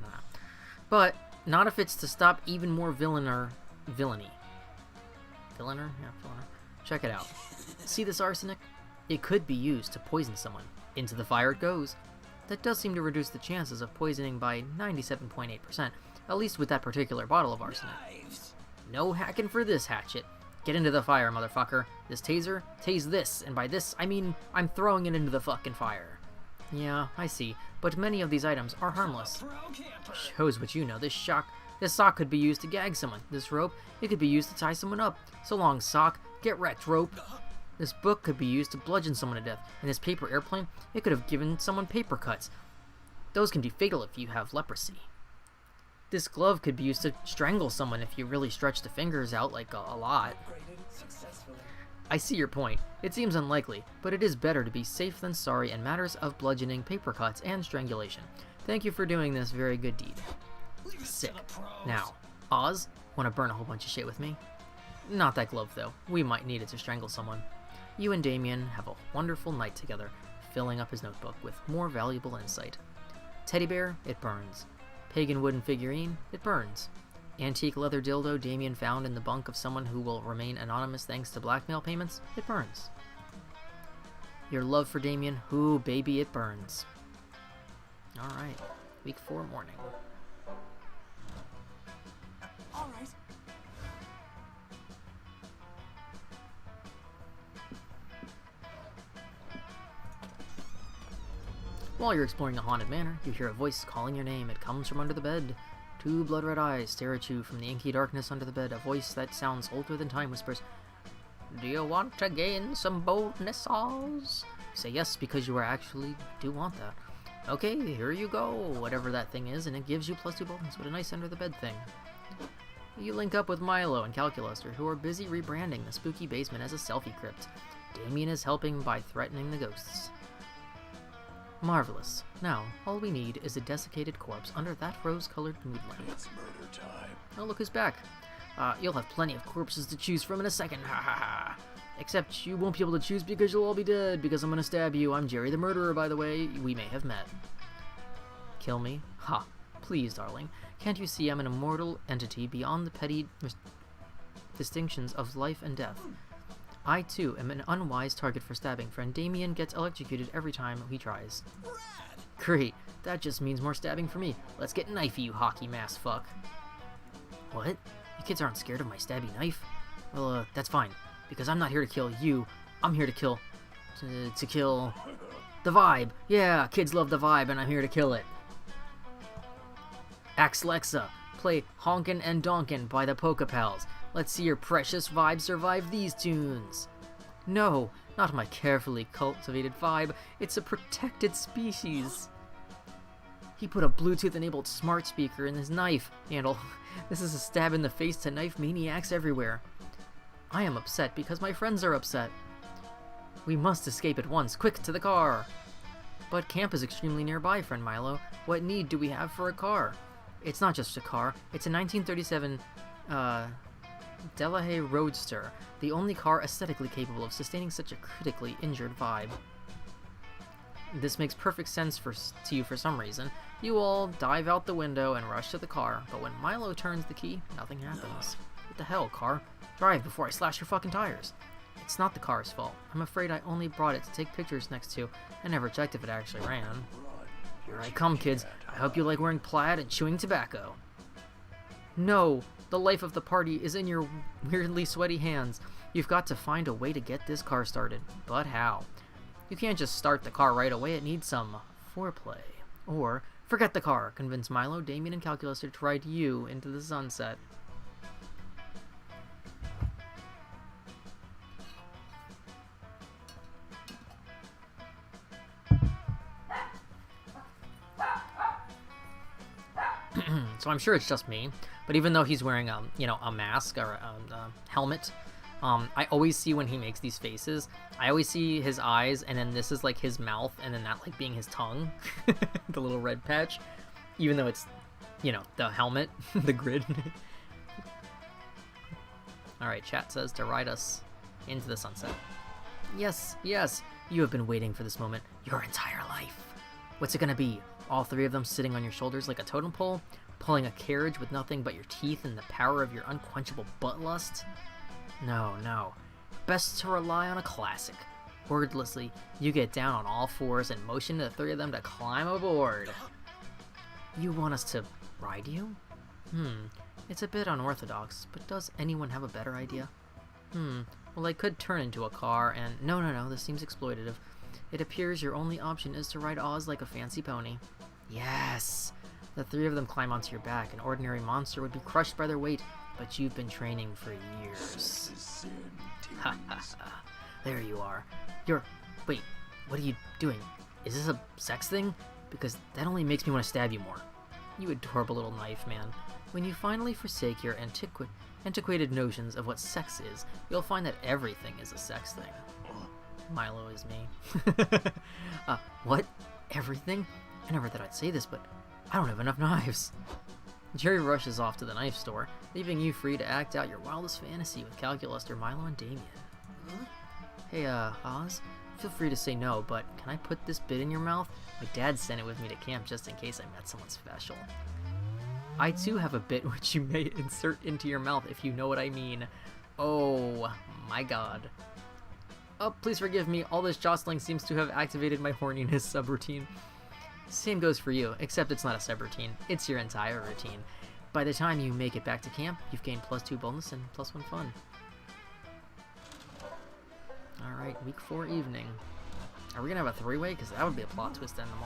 Speaker 1: But not if it's to stop even more villainy. Villainer? Yeah, villainer. Check it out. See this arsenic? It could be used to poison someone. Into the fire it goes. That does seem to reduce the chances of poisoning by 97.8%, at least with that particular bottle of arsenic.
Speaker 2: Knives.
Speaker 1: No hacking for this hatchet. Get into the fire, motherfucker. This taser, tase this, and by this, I mean I'm throwing it into the fucking fire. Yeah, I see, but many of these items are harmless.
Speaker 2: Pro camper.
Speaker 1: Shows what you know. This sock could be used to gag someone. This rope, it could be used to tie someone up. So long, sock. Get wrecked, rope. This book could be used to bludgeon someone to death. And this paper airplane, it could have given someone paper cuts. Those can be fatal if you have leprosy. This glove could be used to strangle someone if you really stretch the fingers out like a lot.
Speaker 3: Upgraded successfully.
Speaker 1: I see your point. It seems unlikely, but it is better to be safe than sorry in matters of bludgeoning, paper cuts, and strangulation. Thank you for doing this very good deed.
Speaker 2: Leave this
Speaker 1: Sick.
Speaker 2: to the pros.
Speaker 1: Now, Oz, wanna burn a whole bunch of shit with me? Not that glove, though. We might need it to strangle someone. You and Damien have a wonderful night together, filling up his notebook with more valuable insight. Teddy bear, it burns. Pagan wooden figurine, it burns. Antique leather dildo Damien found in the bunk of someone who will remain anonymous thanks to blackmail payments, it burns. Your love for Damien, ooh baby, it burns. Alright, week 4 morning.
Speaker 3: All right.
Speaker 1: While you're exploring the haunted manor, you hear a voice calling your name. It comes from under the bed. Two blood-red eyes stare at you from the inky darkness under the bed. A voice that sounds older than time whispers, "Do you want to gain some boldness, Oz?" Say yes, because you actually do want that. Okay, here you go, whatever that thing is, and it gives you +2 boldness. What a nice under-the-bed thing. You link up with Milo and Calculuster, who are busy rebranding the spooky basement as a selfie crypt. Damien is helping by threatening the ghosts. Marvelous. Now, all we need is a desiccated corpse under that rose-colored mood lamp.
Speaker 4: It's murder time.
Speaker 1: Oh, look who's back. You'll have plenty of corpses to choose from in a second, ha ha ha. Except you won't be able to choose because you'll all be dead, because I'm gonna stab you. I'm Jerry the Murderer, by the way. We may have met. Kill me? Ha. Please, darling. Can't you see I'm an immortal entity beyond the petty distinctions of life and death? I, too, am an unwise target for stabbing. Friend Damien gets electrocuted every time he tries. Great. That just means more stabbing for me. Let's get knifey, you hockey mask fuck. What? You kids aren't scared of my stabby knife? Well, that's fine. Because I'm not here to kill you. I'm here to kill... to kill... the vibe. Yeah, kids love the vibe, and I'm here to kill it. Axe Lexa. Play Honkin' and Donkin' by the Polka Pals. Let's see your precious vibe survive these tunes. No, not my carefully cultivated vibe. It's a protected species. He put a Bluetooth-enabled smart speaker in his knife handle. This is a stab in the face to knife maniacs everywhere. I am upset because my friends are upset. We must escape at once. Quick, to the car. But camp is extremely nearby, friend Milo. What need do we have for a car? It's not just a car. It's a 1937, Delahaye Roadster, the only car aesthetically capable of sustaining such a critically injured vibe. This makes perfect sense to you for some reason. You all dive out the window and rush to the car, but when Milo turns the key, nothing happens. What the hell, car? Drive before I slash your fucking tires. It's not the car's fault. I'm afraid I only brought it to take pictures next to, and never checked if it actually ran. Here I come, kids. I hope you like wearing plaid and chewing tobacco. No! The life of the party is in your weirdly sweaty hands. You've got to find a way to get this car started. But how? You can't just start the car right away. It needs some foreplay. Or, forget the car. Convince Milo, Damien, and Calculus to ride you into the sunset. So I'm sure it's just me, but even though he's wearing a mask or a helmet, I always see when he makes these faces, I always see his eyes, and then this is like his mouth, and then that like being his tongue, the little red patch, even though it's, the helmet, the grid. Alright, chat says to ride us into the sunset. Yes, yes, you have been waiting for this moment your entire life. What's it gonna be? All three of them sitting on your shoulders like a totem pole? Pulling a carriage with nothing but your teeth and the power of your unquenchable butt lust? No, no. Best to rely on a classic. Wordlessly, you get down on all fours and motion to the three of them to climb aboard. You want us to ride you? It's a bit unorthodox, but does anyone have a better idea? Well, I could turn into a car and... No, this seems exploitative. It appears your only option is to ride Oz like a fancy pony. Yes! The three of them climb onto your back. An ordinary monster would be crushed by their weight, but you've been training for years. Ha ha ha. There you are. Wait, what are you doing? Is this a sex thing? Because that only makes me want to stab you more. You adorable little knife man. When you finally forsake your antiquated notions of what sex is, you'll find that everything is a sex thing. Milo is me. What? Everything? I never thought I'd say this, but I don't have enough knives. Jerry rushes off to the knife store, leaving you free to act out your wildest fantasy with Calculus, Milo, and Damien. Hey, Oz? Feel free to say no, but can I put this bit in your mouth? My dad sent it with me to camp just in case I met someone special. I too have a bit which you may insert into your mouth if you know what I mean. Oh my god. Oh, please forgive me, all this jostling seems to have activated my horniness subroutine. Same goes for you, except it's not a subroutine, it's your entire routine. By the time you make it back to camp, you've gained +2 bonus and +1 fun. Alright, week 4 evening. Are we gonna have a 3-way? Because that would be a plot twist to end them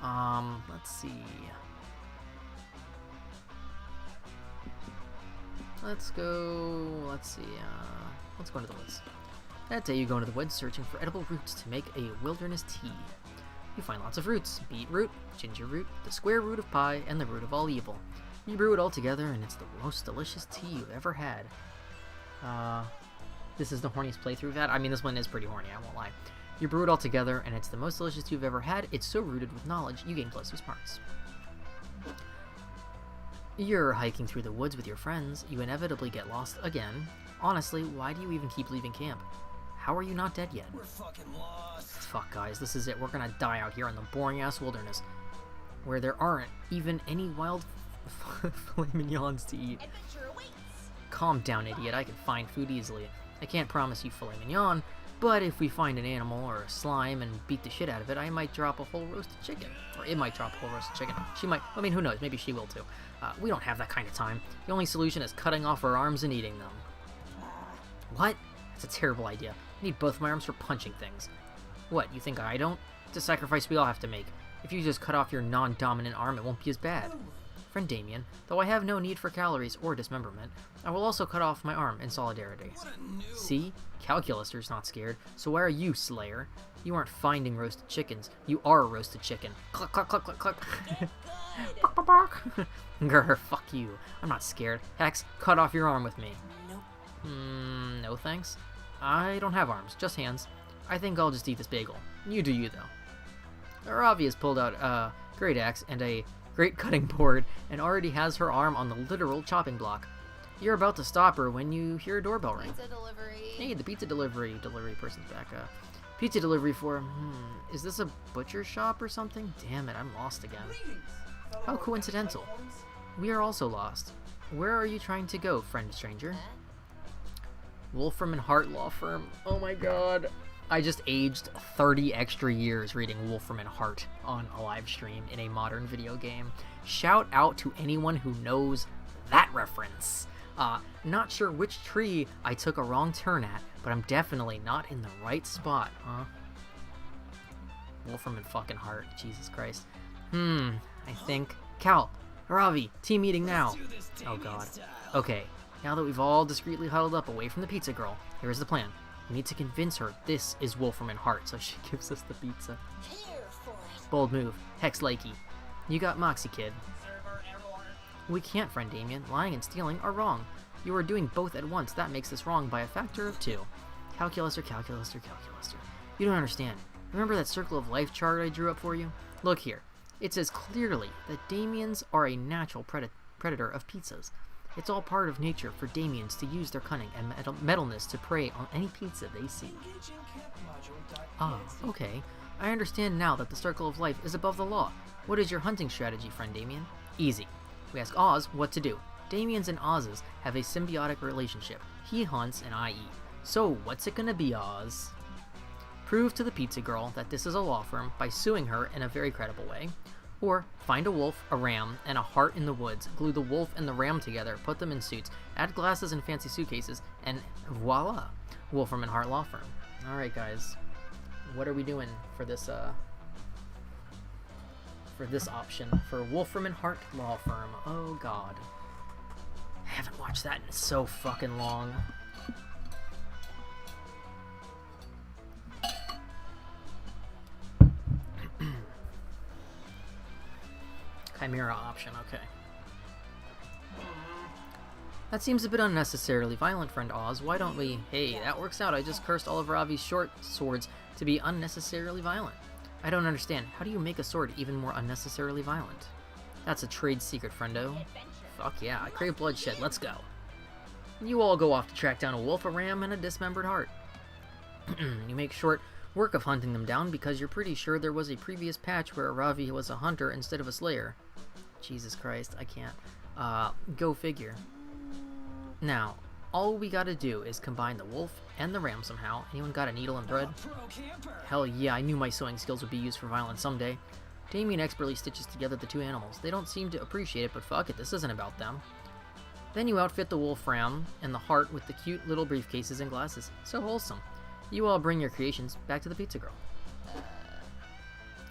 Speaker 1: all. Let's see. Let's go into the woods. That day you go into the woods searching for edible roots to make a wilderness tea. You find lots of roots: beetroot, ginger root, the square root of pie, and the root of all evil. You brew it all together and it's the most delicious tea you've ever had. This is the horniest playthrough we've had. I mean, this one is pretty horny, I won't lie. You brew it all together and it's the most delicious tea you've ever had. It's so rooted with knowledge, you gain +2 smarts. You're hiking through the woods with your friends. You inevitably get lost again. Honestly, why do you even keep leaving camp? How are you not dead yet?
Speaker 2: We're fucking lost.
Speaker 1: Fuck, guys, this is it. We're gonna die out here in the boring-ass wilderness, where there aren't even any wild filet mignons to eat.
Speaker 5: Adventure awaits.
Speaker 1: Calm down, idiot. I can find food easily. I can't promise you filet mignon, but if we find an animal or a slime and beat the shit out of it, I might drop a whole roasted chicken. Or it might drop a whole roasted chicken. She might. I mean, who knows? Maybe she will too. We don't have that kind of time. The only solution is cutting off her arms and eating them. What? That's a terrible idea. I need both my arms for punching things. What, you think I don't? It's a sacrifice we all have to make. If you just cut off your non-dominant arm, it won't be as bad. Friend Damien, though I have no need for calories or dismemberment, I will also cut off my arm in solidarity.
Speaker 2: What a noob.
Speaker 1: See? Calculuster's not scared, so why are you, Slayer? You aren't finding roasted chickens. You are a roasted chicken. Cluck, cluck, cluck, cluck, cluck. Bark, bark, bark. Grr, fuck you. I'm not scared. Hex, cut off your arm with me.
Speaker 3: Nope.
Speaker 1: No thanks. I don't have arms, just hands. I think I'll just eat this bagel. You do you, though. Ravi has pulled out a great axe and a great cutting board and already has her arm on the literal chopping block. You're about to stop her when you hear a doorbell ring.
Speaker 5: Pizza delivery.
Speaker 1: Hey, the pizza delivery person's back. Pizza delivery for, is this a butcher shop or something? Damn it, I'm lost again.
Speaker 3: Greetings, fellow
Speaker 1: How coincidental.
Speaker 3: horns.
Speaker 1: We are also lost. Where are you trying to go, friend stranger? Wolfram and Hart Law Firm. Oh my god. I just aged 30 extra years reading Wolfram and Hart on a live stream in a modern video game. Shout out to anyone who knows that reference. Not sure which tree I took a wrong turn at, but I'm definitely not in the right spot, huh? Wolfram and fucking Hart, Jesus Christ. I think... Cal, Ravi, team meeting now.
Speaker 2: Do this
Speaker 1: Oh
Speaker 2: Damien
Speaker 1: god.
Speaker 2: style.
Speaker 1: Okay, now that we've all discreetly huddled up away from the pizza girl, here's the plan. We need to convince her this is Wolfram and Hart, so she gives us the pizza.
Speaker 5: Here for it.
Speaker 1: Bold move. Hex Lakey. You got Moxie, kid. We can't, friend Damien. Lying and stealing are wrong. You are doing both at once. That makes this wrong by a factor of 2. Calculuster, calculuster, calculuster. You don't understand. Remember that circle of life chart I drew up for you? Look here. It says clearly that Damiens are a natural predator of pizzas. It's all part of nature for Damiens to use their cunning and metalness to prey on any pizza they see.
Speaker 3: Engage in campmodule.exe.
Speaker 1: Ah, okay. I understand now that the circle of life is above the law. What is your hunting strategy, friend Damien? Easy. We ask Oz what to do. Damiens and Oz's have a symbiotic relationship. He hunts and I eat. So what's it gonna be, Oz? Prove to the pizza girl that this is a law firm by suing her in a very credible way. Or find a wolf, a ram, and a hart in the woods, glue the wolf and the ram together, put them in suits, add glasses and fancy suitcases, and voila! Wolfram and Hart Law Firm. Alright guys, what are we doing for this option? For Wolfram and Hart Law Firm. Oh god. I haven't watched that in so fucking long. Chimera option, okay. That seems a bit unnecessarily violent, friend Oz. Why don't we... Hey, that works out. I just cursed all of Ravi's short swords to be unnecessarily violent. I don't understand. How do you make a sword even more unnecessarily violent? That's a trade secret, friendo. Fuck yeah, I crave bloodshed. Let's go. You all go off to track down a wolf, a ram, and a dismembered heart. You make short work of hunting them down because you're pretty sure there was a previous patch where Ravi was a hunter instead of a slayer. Jesus Christ, I can't. Go figure. Now, all we gotta do is combine the wolf and the ram somehow. Anyone got a needle and thread?
Speaker 2: Pro camper.
Speaker 1: Hell yeah, I knew my sewing skills would be used for violence someday. Damien expertly stitches together the two animals. They don't seem to appreciate it, but fuck it, this isn't about them. Then you outfit the wolf ram and the heart with the cute little briefcases and glasses. So wholesome. You all bring your creations back to the pizza girl.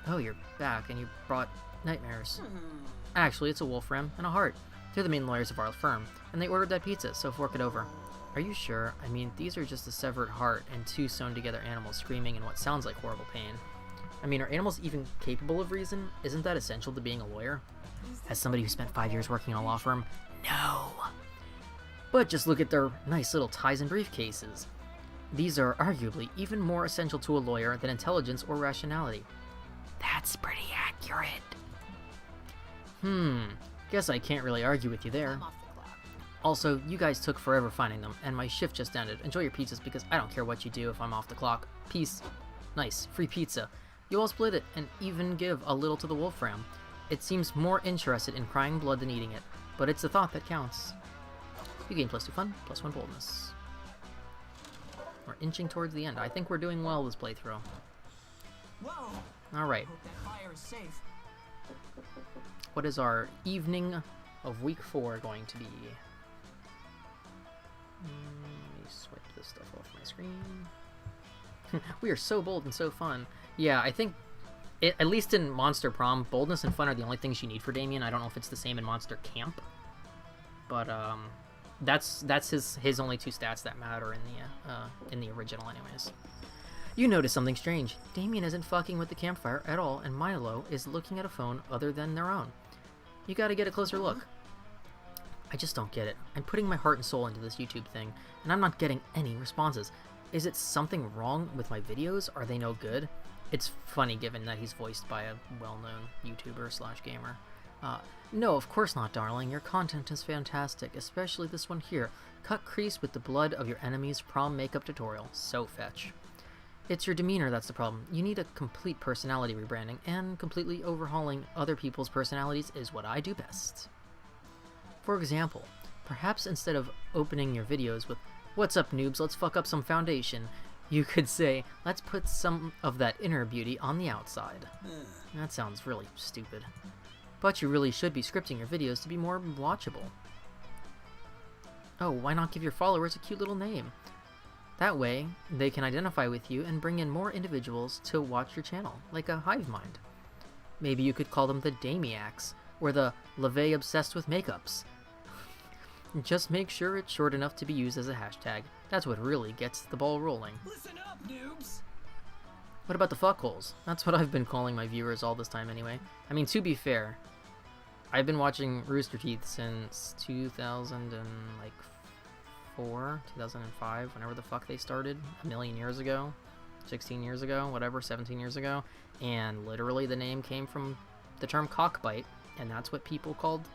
Speaker 1: Oh, you're back, and you brought nightmares. Actually, it's a wolf ram and a heart. They're the main lawyers of our firm, and they ordered that pizza, so fork it over. Are you sure? I mean, these are just a severed heart and two sewn together animals screaming in what sounds like horrible pain. I mean, are animals even capable of reason? Isn't that essential to being a lawyer? As somebody who spent 5 years working in a law firm, no! But just look at their nice little ties and briefcases. These are arguably even more essential to a lawyer than intelligence or rationality. That's pretty accurate. Guess I can't really argue with you there.
Speaker 5: I'm off the clock.
Speaker 1: Also, you guys took forever finding them, and my shift just ended. Enjoy your pizzas because I don't care what you do if I'm off the clock. Peace. Nice. Free pizza. You all split it, and even give a little to the wolf ram. It seems more interested in crying blood than eating it, but it's the thought that counts. You gain +2 fun, +1 boldness. We're inching towards the end. I think we're doing well this playthrough.
Speaker 3: Whoa!
Speaker 1: Alright,
Speaker 3: Hope that fire is safe.
Speaker 1: what is our evening of week 4 going to be? Let me swipe this stuff off my screen. We are so bold and so fun. Yeah, I think at least in Monster Prom, boldness and fun are the only things you need for Damien. I don't know if it's the same in Monster Camp, but that's his only 2 stats that matter in the original, anyways. You notice something strange. Damien isn't fucking with the campfire at all, and Milo is looking at a phone other than their own. You gotta get a closer look. I just don't get it. I'm putting my heart and soul into this YouTube thing, and I'm not getting any responses. Is it something wrong with my videos? Are they no good? It's funny given that he's voiced by a well-known YouTuber/gamer. No, of course not, darling. Your content is fantastic, especially this one here. Cut crease with the blood of your enemy's prom makeup tutorial. So fetch. It's your demeanor that's the problem. You need a complete personality rebranding, and completely overhauling other people's personalities is what I do best. For example, perhaps instead of opening your videos with, "What's up, noobs, let's fuck up some foundation," you could say, "Let's put some of that inner beauty on the outside." That sounds really stupid. But you really should be scripting your videos to be more watchable. Oh, why not give your followers a cute little name? That way, they can identify with you and bring in more individuals to watch your channel, like a hive mind. Maybe you could call them the Damiacs, or the LaVey Obsessed with Makeups. Just make sure it's short enough to be used as a hashtag. That's what really gets the ball rolling.
Speaker 2: Listen up, noobs.
Speaker 1: What about the fuckholes? That's what I've been calling my viewers all this time anyway. I mean, to be fair, I've been watching Rooster Teeth since 2004, 2005, whenever the fuck they started, a million years ago, 16 years ago, whatever, 17 years ago, and literally the name came from the term cockbite, and that's what people called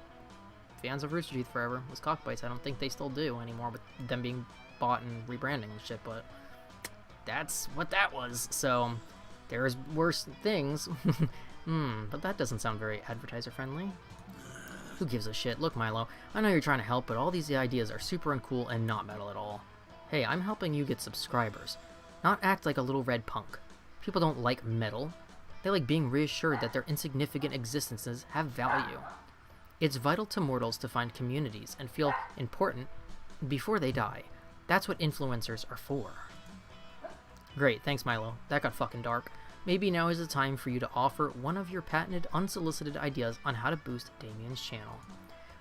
Speaker 1: fans of Rooster Teeth forever, was cockbites. I don't think they still do anymore with them being bought and rebranding and shit, but that's what that was. So there's worse things. But that doesn't sound very advertiser friendly. Who gives a shit? Look, Milo, I know you're trying to help, but all these ideas are super uncool and not metal at all. Hey, I'm helping you get subscribers, not act like a little red punk. People don't like metal. They like being reassured that their insignificant existences have value. It's vital to mortals to find communities and feel important before they die. That's what influencers are for. Great, thanks, Milo. That got fucking dark. Maybe now is the time for you to offer one of your patented, unsolicited ideas on how to boost Damien's channel.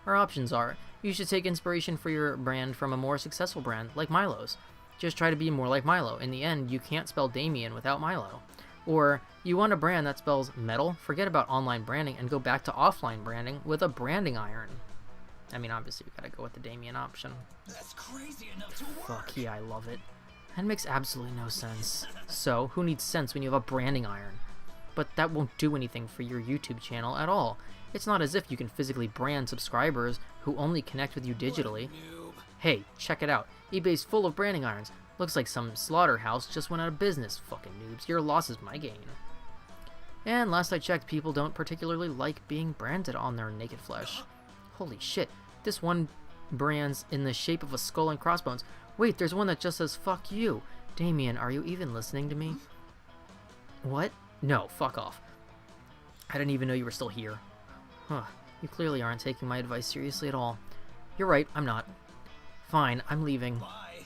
Speaker 1: Our options are, you should take inspiration for your brand from a more successful brand, like Milo's. Just try to be more like Milo. In the end, you can't spell Damien without Milo. Or, you want a brand that spells metal? Forget about online branding and go back to offline branding with a branding iron. I mean, obviously, we gotta go with the Damien option.
Speaker 2: That's crazy enough to work.
Speaker 1: Fuck yeah, I love it. That makes absolutely no sense. So, who needs sense when you have a branding iron? But that won't do anything for your YouTube channel at all. It's not as if you can physically brand subscribers who only connect with you digitally.
Speaker 2: Noob.
Speaker 1: Hey, check it out. eBay's full of branding irons. Looks like some slaughterhouse just went out of business. Fucking noobs. Your loss is my gain. And last I checked, people don't particularly like being branded on their naked flesh. Holy shit. This one brand's in the shape of a skull and crossbones. Wait, there's one that just says, "Fuck you." Damien, are you even listening to me? What? No, fuck off. I didn't even know you were still here. Huh. You clearly aren't taking my advice seriously at all. You're right, I'm not. Fine, I'm leaving.
Speaker 2: Bye.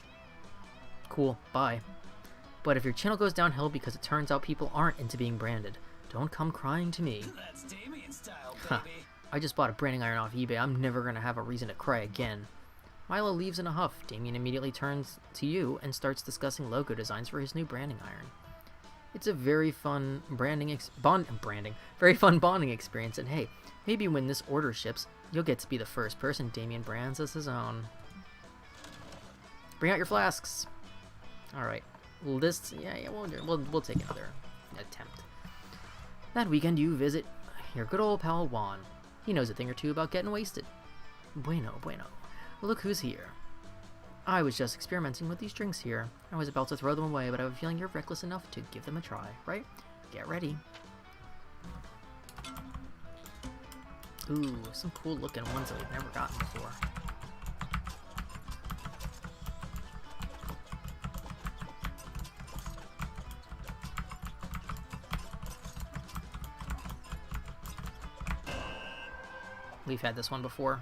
Speaker 1: Cool, bye. But if your channel goes downhill because it turns out people aren't into being branded, don't come crying to me.
Speaker 2: That's Damien style,
Speaker 1: Huh.
Speaker 2: baby.
Speaker 1: I just bought a branding iron off eBay. I'm never gonna have a reason to cry again. Milo leaves in a huff. Damien immediately turns to you and starts discussing logo designs for his new branding iron. It's a very fun very fun bonding experience, and hey, maybe when this order ships, you'll get to be the first person Damien brands as his own. Bring out your flasks. All right, we'll take another attempt. That weekend, you visit your good old pal Juan. He knows a thing or two about getting wasted. Bueno. Look who's here. I was just experimenting with these drinks here. I was about to throw them away, but I have a feeling you're reckless enough to give them a try, right? Get ready. Ooh, some cool looking ones that we've never gotten before. We've had this one before.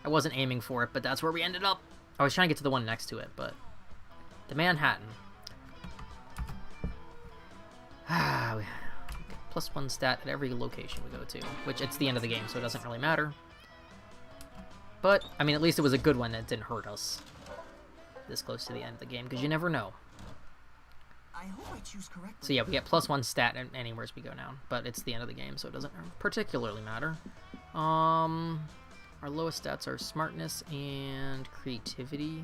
Speaker 1: I wasn't aiming for it, but that's where we ended up. I was trying to get to the one next to it, but... The Manhattan. +1 stat at every location we go to, which it's the end of the game, so it doesn't really matter. But, I mean, at least it was a good one that didn't hurt us this close to the end of the game, because you never know.
Speaker 3: I hope I choose correctly.
Speaker 1: So yeah, we get +1 stat anywhere as we go now, but it's the end of the game, so it doesn't particularly matter. Our lowest stats are smartness and creativity.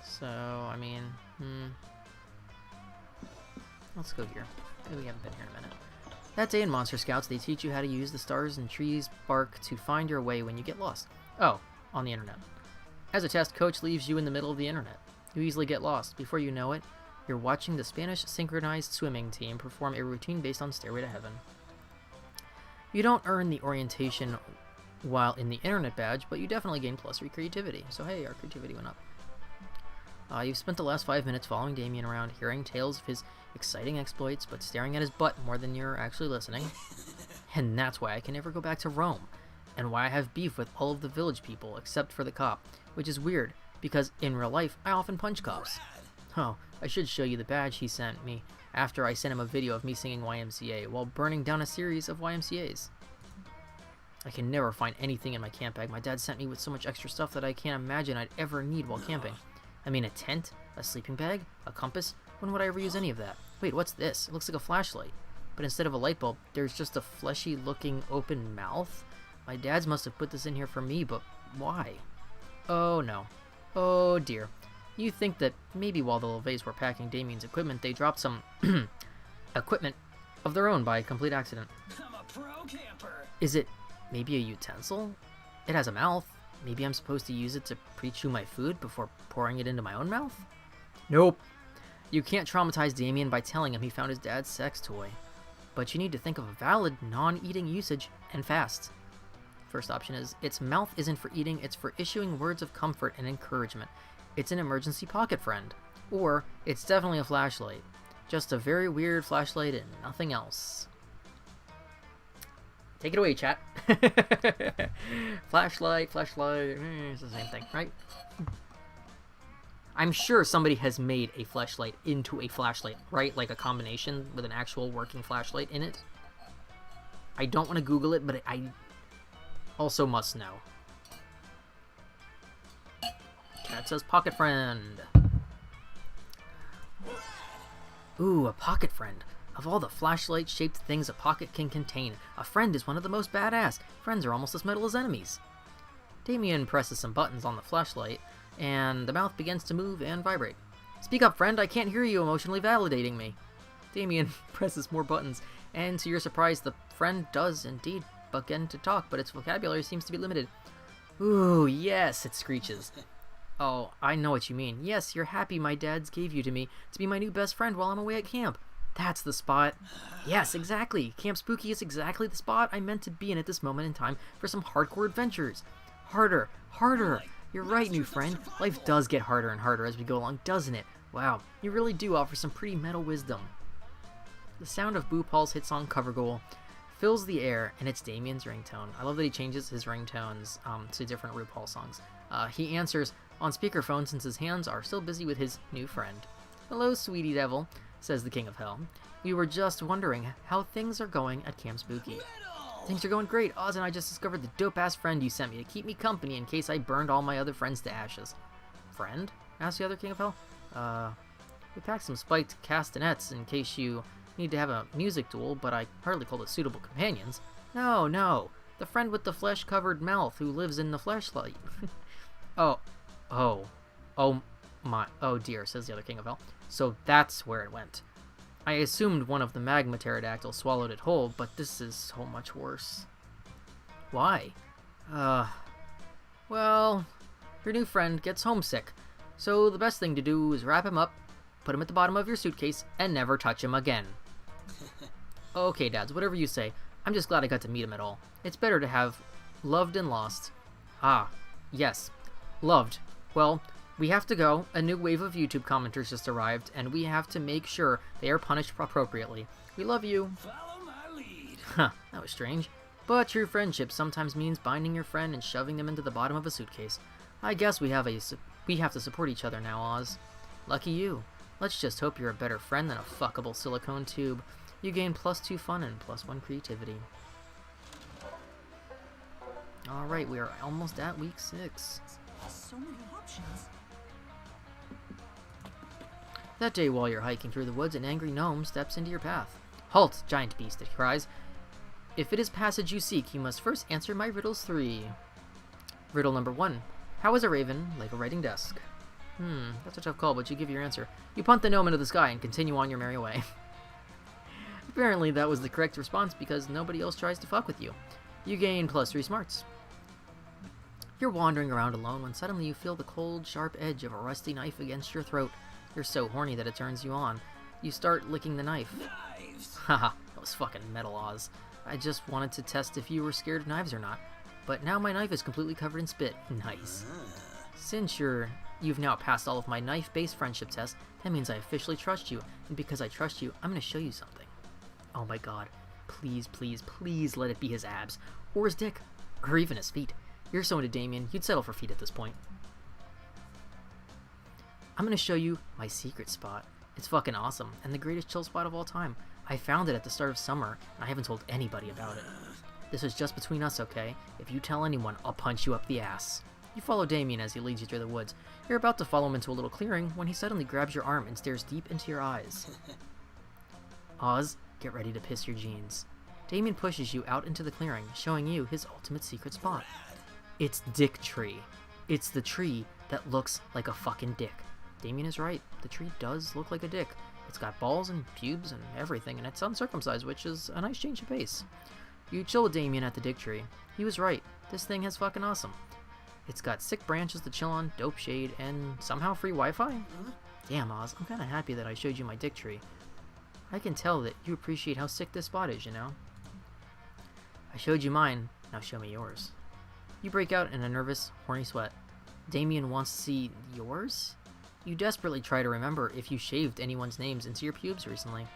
Speaker 1: So, I mean, let's go here. We haven't been here in a minute. That day in Monster Scouts, they teach you how to use the stars and trees bark to find your way when you get lost. Oh, on the internet. As a test, Coach leaves you in the middle of the internet. You easily get lost. Before you know it, you're watching the Spanish synchronized swimming team perform a routine based on Stairway to Heaven. You don't earn the orientation while in the internet badge, but you definitely gain +3 creativity. So hey, our creativity went up. You've spent the last 5 minutes following Damien around, hearing tales of his exciting exploits, but staring at his butt more than you're actually listening. And that's why I can never go back to Rome, and why I have beef with all of the village people, except for the cop, which is weird, because in real life, I often punch cops. Oh, I should show you the badge he sent me after I sent him a video of me singing YMCA while burning down a series of YMCAs. I can never find anything in my camp bag. My dad sent me with so much extra stuff that I can't imagine I'd ever need while camping. I mean, a tent, a sleeping bag, a compass. When would I ever use any of that? Wait, what's this? It looks like a flashlight. But instead of a light bulb, there's just a fleshy-looking open mouth? My dad's must have put this in here for me, but why? Oh no. Oh dear. You think that maybe while the LeVays were packing Damien's equipment, they dropped some equipment of their own by complete accident.
Speaker 2: I'm a pro camper.
Speaker 1: Is it maybe a utensil? It has a mouth. Maybe I'm supposed to use it to pre-chew my food before pouring it into my own mouth? Nope. You can't traumatize Damien by telling him he found his dad's sex toy. But you need to think of a valid non-eating usage and fast. First option is, its mouth isn't for eating, it's for issuing words of comfort and encouragement. It's an emergency pocket friend. Or, it's definitely a flashlight. Just a very weird flashlight and nothing else. Take it away, chat. Flashlight, it's the same thing, right? I'm sure somebody has made a flashlight into a flashlight, right? Like a combination with an actual working flashlight in it. I don't want to Google it, but I also must know. Cat says pocket friend. Ooh, a pocket friend. Of all the flashlight-shaped things a pocket can contain, a friend is one of the most badass. Friends are almost as metal as enemies. Damien presses some buttons on the flashlight, and the mouth begins to move and vibrate. Speak up, friend, I can't hear you emotionally validating me. Damien presses more buttons, and to your surprise, the friend does indeed begin to talk, but its vocabulary seems to be limited. Ooh, yes, it screeches. Oh, I know what you mean. Yes, you're happy my dad's gave you to me to be my new best friend while I'm away at camp. That's the spot. Yes, exactly. Camp Spooky is exactly the spot I meant to be in at this moment in time for some hardcore adventures. Harder, harder. You're right, new friend. Life does get harder and harder as we go along, doesn't it? Wow, you really do offer some pretty metal wisdom. The sound of Boo Paul's hit song Cover Goal fills the air, and it's Damien's ringtone. I love that he changes his ringtones to different RuPaul songs. He answers on speakerphone since his hands are still busy with his new friend. Hello, sweetie devil, says the King of Hell. We were just wondering how things are going at Camp Spooky. Things are going great. Oz and I just discovered the dope-ass friend you sent me to keep me company in case I burned all my other friends to ashes. Friend? Asked the other King of Hell. We packed some spiked castanets in case you need to have a music duel, but I hardly called it suitable companions. No, no. The friend with the flesh-covered mouth who lives in the fleshlight. Oh dear, says the other King of Hell. So that's where it went. I assumed one of the magma pterodactyls swallowed it whole, but this is so much worse. Why? Well, your new friend gets homesick, so the best thing to do is wrap him up, put him at the bottom of your suitcase, and never touch him again. Okay, dads, whatever you say. I'm just glad I got to meet him at all. It's better to have loved and lost. Ah, yes. Loved. Well, we have to go. A new wave of YouTube commenters just arrived, and we have to make sure they are punished appropriately. We love you.
Speaker 2: Follow my lead.
Speaker 1: Huh, that was strange. But true friendship sometimes means binding your friend and shoving them into the bottom of a suitcase. I guess we have to support each other now, Oz. Lucky you. Let's just hope you're a better friend than a fuckable silicone tube. You gain +2 fun and +1 creativity. Alright, we are almost at week 6.
Speaker 3: So many options.
Speaker 1: That day, while you're hiking through the woods, an angry gnome steps into your path. Halt, giant beast, it cries. If it is passage you seek, you must first answer my riddles 3. Riddle number 1. How is a raven like a writing desk? That's a tough call, but you give your answer. You punt the gnome into the sky and continue on your merry way. Apparently, that was the correct response because nobody else tries to fuck with you. You gain +3 smarts. You're wandering around alone when suddenly you feel the cold, sharp edge of a rusty knife against your throat. You're so horny that it turns you on. You start licking the knife.
Speaker 2: Knives.
Speaker 1: Haha, that was fucking metal, Oz. I just wanted to test if you were scared of knives or not. But now my knife is completely covered in spit. Nice. Since you've now passed all of my knife-based friendship tests, that means I officially trust you. And because I trust you, I'm going to show you something. Oh my god. Please, please, please let it be his abs. Or his dick. Or even his feet. You're so into Damien, you'd settle for feet at this point. I'm going to show you my secret spot. It's fucking awesome, and the greatest chill spot of all time. I found it at the start of summer, and I haven't told anybody about it. This is just between us, okay? If you tell anyone, I'll punch you up the ass. You follow Damien as he leads you through the woods. You're about to follow him into a little clearing when he suddenly grabs your arm and stares deep into your eyes. Oz, get ready to piss your jeans. Damien pushes you out into the clearing, showing you his ultimate secret spot. It's Dick Tree. It's the tree that looks like a fucking dick. Damien is right. The tree does look like a dick. It's got balls and pubes and everything, and it's uncircumcised, which is a nice change of pace. You chill with Damien at the dick tree. He was right. This thing is fucking awesome. It's got sick branches to chill on, dope shade, and somehow free Wi-Fi? Damn, Oz, I'm kinda happy that I showed you my dick tree. I can tell that you appreciate how sick this spot is, you know? I showed you mine, now show me yours. You break out in a nervous, horny sweat. Damien wants to see yours? You desperately try to remember if you shaved anyone's names into your pubes recently.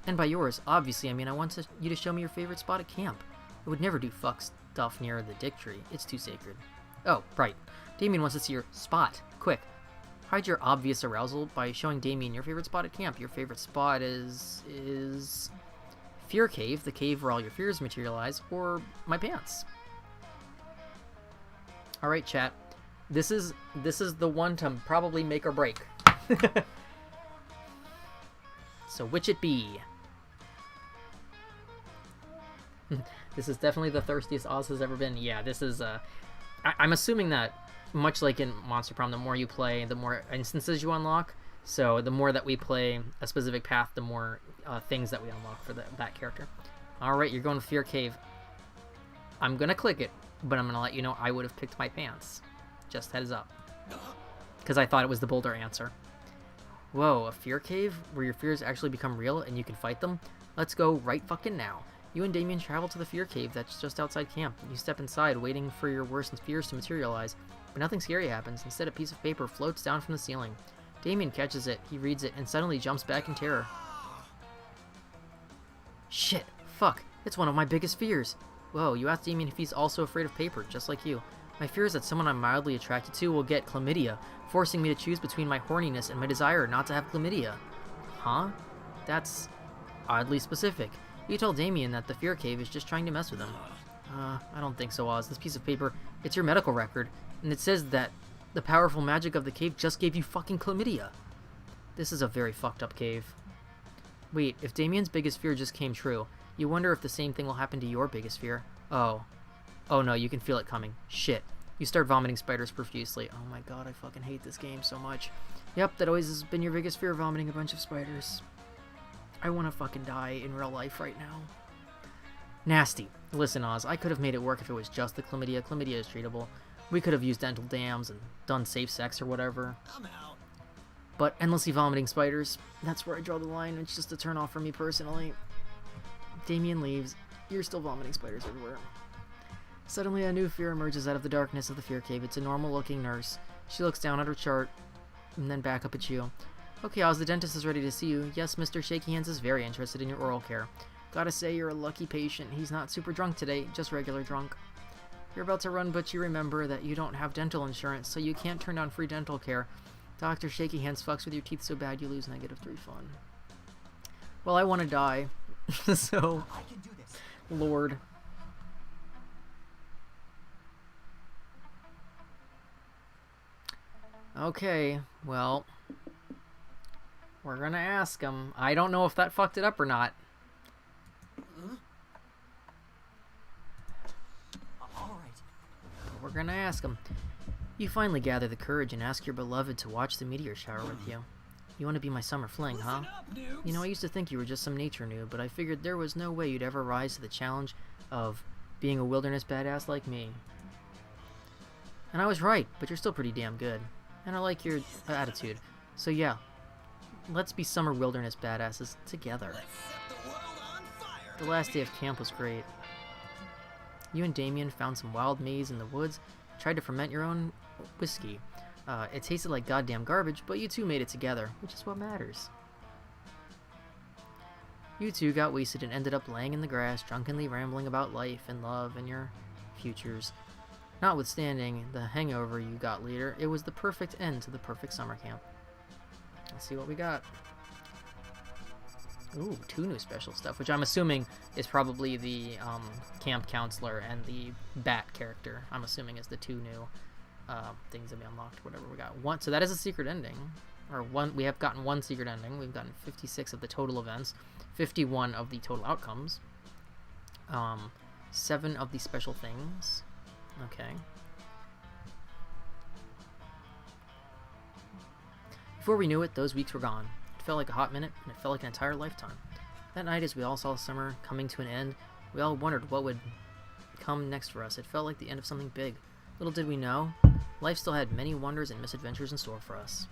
Speaker 1: And by yours, obviously, I mean I want you to show me your favorite spot at camp. I would never do fuck stuff near the dick tree. It's too sacred. Oh, right. Damien wants to see your spot. Quick. Hide your obvious arousal by showing Damien your favorite spot at camp. Your favorite spot is Fear Cave, the cave where all your fears materialize, or my pants. Alright, chat. This is the one to probably make or break. So which it be? This is definitely the thirstiest Oz has ever been. Yeah, this is I'm assuming that much like in Monster Prom, the more you play, the more instances you unlock. So the more that we play a specific path, the more things that we unlock for that character. Alright, you're going to Fear Cave. I'm gonna click it, but I'm gonna let you know I would have picked my pants. Just heads up. Because I thought it was the bolder answer. Whoa, a fear cave where your fears actually become real and you can fight them? Let's go right fucking now. You and Damien travel to the fear cave that's just outside camp. You step inside, waiting for your worst fears to materialize. But nothing scary happens. Instead, a piece of paper floats down from the ceiling. Damien catches it, he reads it, and suddenly jumps back in terror. Shit, fuck, it's one of my biggest fears. Whoa, you asked Damien if he's also afraid of paper, just like you. My fear is that someone I'm mildly attracted to will get chlamydia, forcing me to choose between my horniness and my desire not to have chlamydia. Huh? That's oddly specific. You told Damien that the fear cave is just trying to mess with him. I don't think so, Oz. This piece of paper, it's your medical record, and it says that the powerful magic of the cave just gave you fucking chlamydia. This is a very fucked up cave. Wait, if Damien's biggest fear just came true, you wonder if the same thing will happen to your biggest fear. Oh no, you can feel it coming. Shit. You start vomiting spiders profusely. Oh my god, I fucking hate this game so much. Yep, that always has been your biggest fear, vomiting a bunch of spiders. I want to fucking die in real life right now. Nasty. Listen, Oz, I could have made it work if it was just the chlamydia. Chlamydia is treatable. We could have used dental dams and done safe sex or whatever.
Speaker 2: I'm out.
Speaker 1: But endlessly vomiting spiders, that's where I draw the line. It's just a turn off for me personally. Damien leaves. You're still vomiting spiders everywhere. Suddenly, a new fear emerges out of the darkness of the fear cave. It's a normal-looking nurse. She looks down at her chart, and then back up at you. Okay, Oz, the dentist is ready to see you. Yes, Mr. Shaky Hands is very interested in your oral care. Gotta say, you're a lucky patient. He's not super drunk today, just regular drunk. You're about to run, but you remember that you don't have dental insurance, so you can't turn down free dental care. Dr. Shaky Hands fucks with your teeth so bad you lose -3 fun. Well, I want to die. So,
Speaker 6: I can do this.
Speaker 1: Lord. Okay, well, we're gonna ask him. I don't know if that fucked it up or not.
Speaker 6: All right.
Speaker 1: But we're gonna ask him. You finally gather the courage and ask your beloved to watch the meteor shower with you. You want to be my summer fling, huh?
Speaker 2: Listen up, noobs.
Speaker 1: You know, I used to think you were just some nature noob, but I figured there was no way you'd ever rise to the challenge of being a wilderness badass like me. And I was right, but you're still pretty damn good. And I like your attitude. So yeah, let's be summer wilderness badasses together.
Speaker 2: Let's set the world on fire.
Speaker 1: The last day of camp was great. You and Damien found some wild maize in the woods, tried to ferment your own whiskey. It tasted like goddamn garbage, but you two made it together, which is what matters. You two got wasted and ended up laying in the grass, drunkenly rambling about life and love and your futures. Notwithstanding the hangover you got later, it was the perfect end to the perfect summer camp. Let's see what we got. Ooh, 2 new special stuff, which I'm assuming is probably the camp counselor and the bat character. I'm assuming is the 2 new things that we unlocked. Whatever we got. So that is a secret ending, or one. We have gotten 1 secret ending. We've gotten 56 of the total events, 51 of the total outcomes, 7 of the special things. Okay. Before we knew it, those weeks were gone. It felt like a hot minute, and it felt like an entire lifetime. That night, as we all saw summer coming to an end, we all wondered what would come next for us. It felt like the end of something big. Little did we know, life still had many wonders and misadventures in store for us.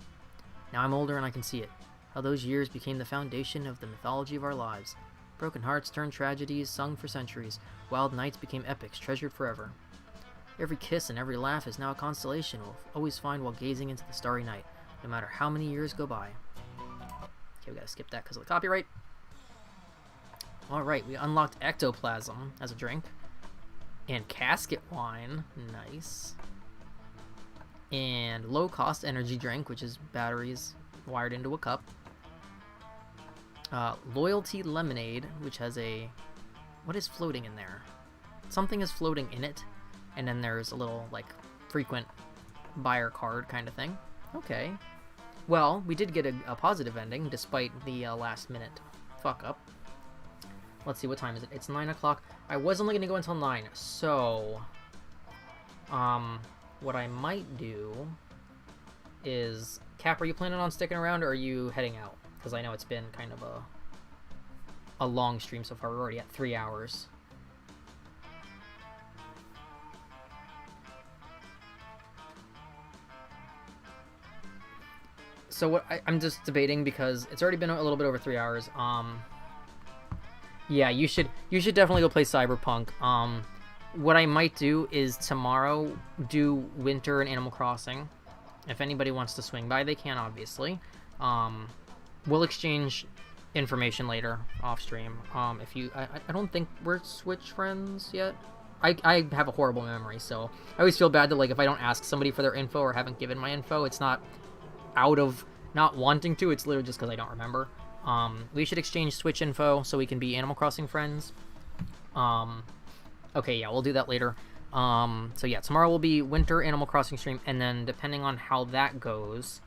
Speaker 1: Now I'm older and I can see it. How those years became the foundation of the mythology of our lives. Broken hearts turned tragedies, sung for centuries. Wild nights became epics, treasured forever. Every kiss and every laugh is now a constellation we'll always find while gazing into the starry night, no matter how many years go by. Okay, we gotta skip that because of the copyright. Alright, we unlocked ectoplasm as a drink. And casket wine. Nice. And low-cost energy drink, which is batteries wired into a cup. Loyalty lemonade, which has a... What is floating in there? Something is floating in it. And then there's a little, like, frequent buyer card kind of thing. Okay. Well, we did get a positive ending, despite the last-minute fuck-up. Let's see, what time is it? It's 9 o'clock. I was only going to go until 9, so... what I might do is... Cap, are you planning on sticking around, or are you heading out? Because I know it's been kind of a long stream so far. We're already at 3 hours. So what I'm just debating because it's already been a little bit over 3 hours. Yeah, you should definitely go play Cyberpunk. What I might do is tomorrow do Winter and Animal Crossing. If anybody wants to swing by, they can, obviously. We'll exchange information later off stream. If you, I don't think we're Switch friends yet. I have a horrible memory, so I always feel bad that, like, if I don't ask somebody for their info or haven't given my info, it's not out of not wanting to, it's literally just because I don't remember. We should exchange Switch info so we can be Animal Crossing friends. Okay, yeah, we'll do that later. So yeah, tomorrow will be Winter Animal Crossing stream, and then depending on how that goes,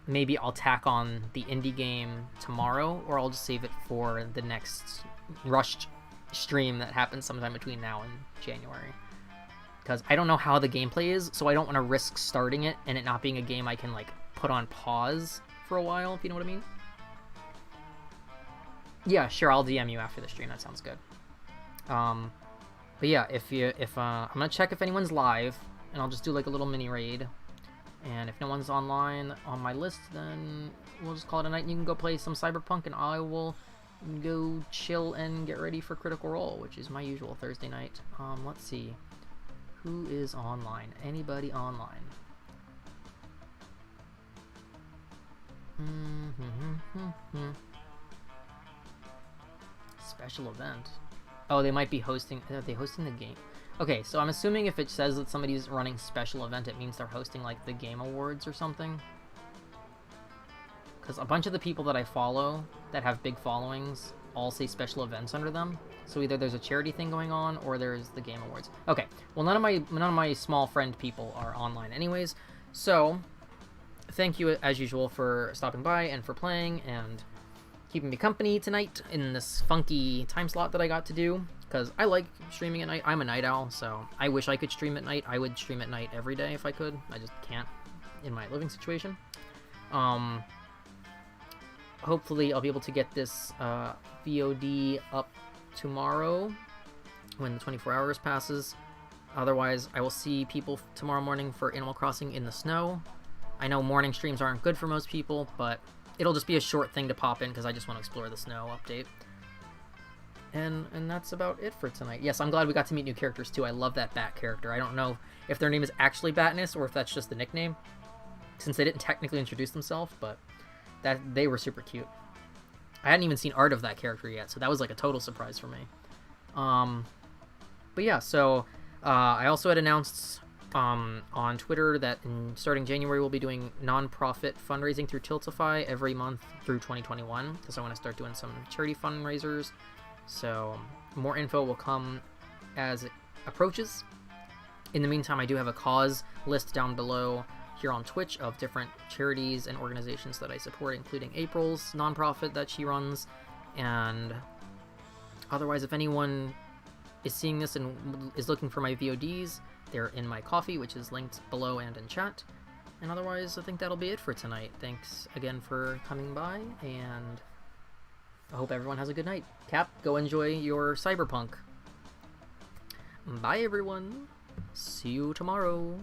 Speaker 1: maybe I'll tack on the indie game tomorrow, or I'll just save it for the next rushed stream that happens sometime between now and January. Because I don't know how the gameplay is, so I don't want to risk starting it and it not being a game I can, like, put on pause for a while, if you know what I mean. Yeah, sure, I'll DM you after the stream. That sounds good. But yeah, I'm gonna check if anyone's live, and I'll just do like a little mini raid. And if no one's online on my list, then we'll just call it a night. And you can go play some Cyberpunk, and I will go chill and get ready for Critical Role, which is my usual Thursday night. Let's see, who is online? Anybody online? Special event. Oh, they might be hosting... Are they hosting the game? Okay, so I'm assuming if it says that somebody's running special event, it means they're hosting, like, the Game Awards or something. Because a bunch of the people that I follow that have big followings all say special events under them. So either there's a charity thing going on or there's the Game Awards. Okay, well none of my small friend people are online anyways. So thank you as usual for stopping by and for playing and keeping me company tonight in this funky time slot that I got to do. Because I like streaming at night. I'm a night owl, so I wish I could stream at night. I would stream at night every day if I could. I just can't in my living situation. Hopefully I'll be able to get this VOD up tomorrow when the 24 hours passes. Otherwise, I will see people tomorrow morning for Animal Crossing in the snow. I know morning streams aren't good for most people, but it'll just be a short thing to pop in because I just want to explore the snow update. And that's about it for tonight. Yes, I'm glad we got to meet new characters too. I love that Bat character. I don't know if their name is actually Batness or if that's just the nickname, since they didn't technically introduce themselves, but that they were super cute. I hadn't even seen art of that character yet, so that was like a total surprise for me. But yeah, so I also had announced on Twitter that starting January we'll be doing non-profit fundraising through Tiltify every month through 2021, because I want to start doing some charity fundraisers. So more info will come as it approaches. In the meantime, I do have a cause list down below here on Twitch of different charities and organizations that I support, including April's nonprofit that she runs. And otherwise, if anyone is seeing this and is looking for my VODs, they're in my Ko-fi, which is linked below and in chat. And otherwise, I think that'll be it for tonight. Thanks again for coming by, and I hope everyone has a good night. Cap, go enjoy your cyberpunk. Bye, everyone. See you tomorrow.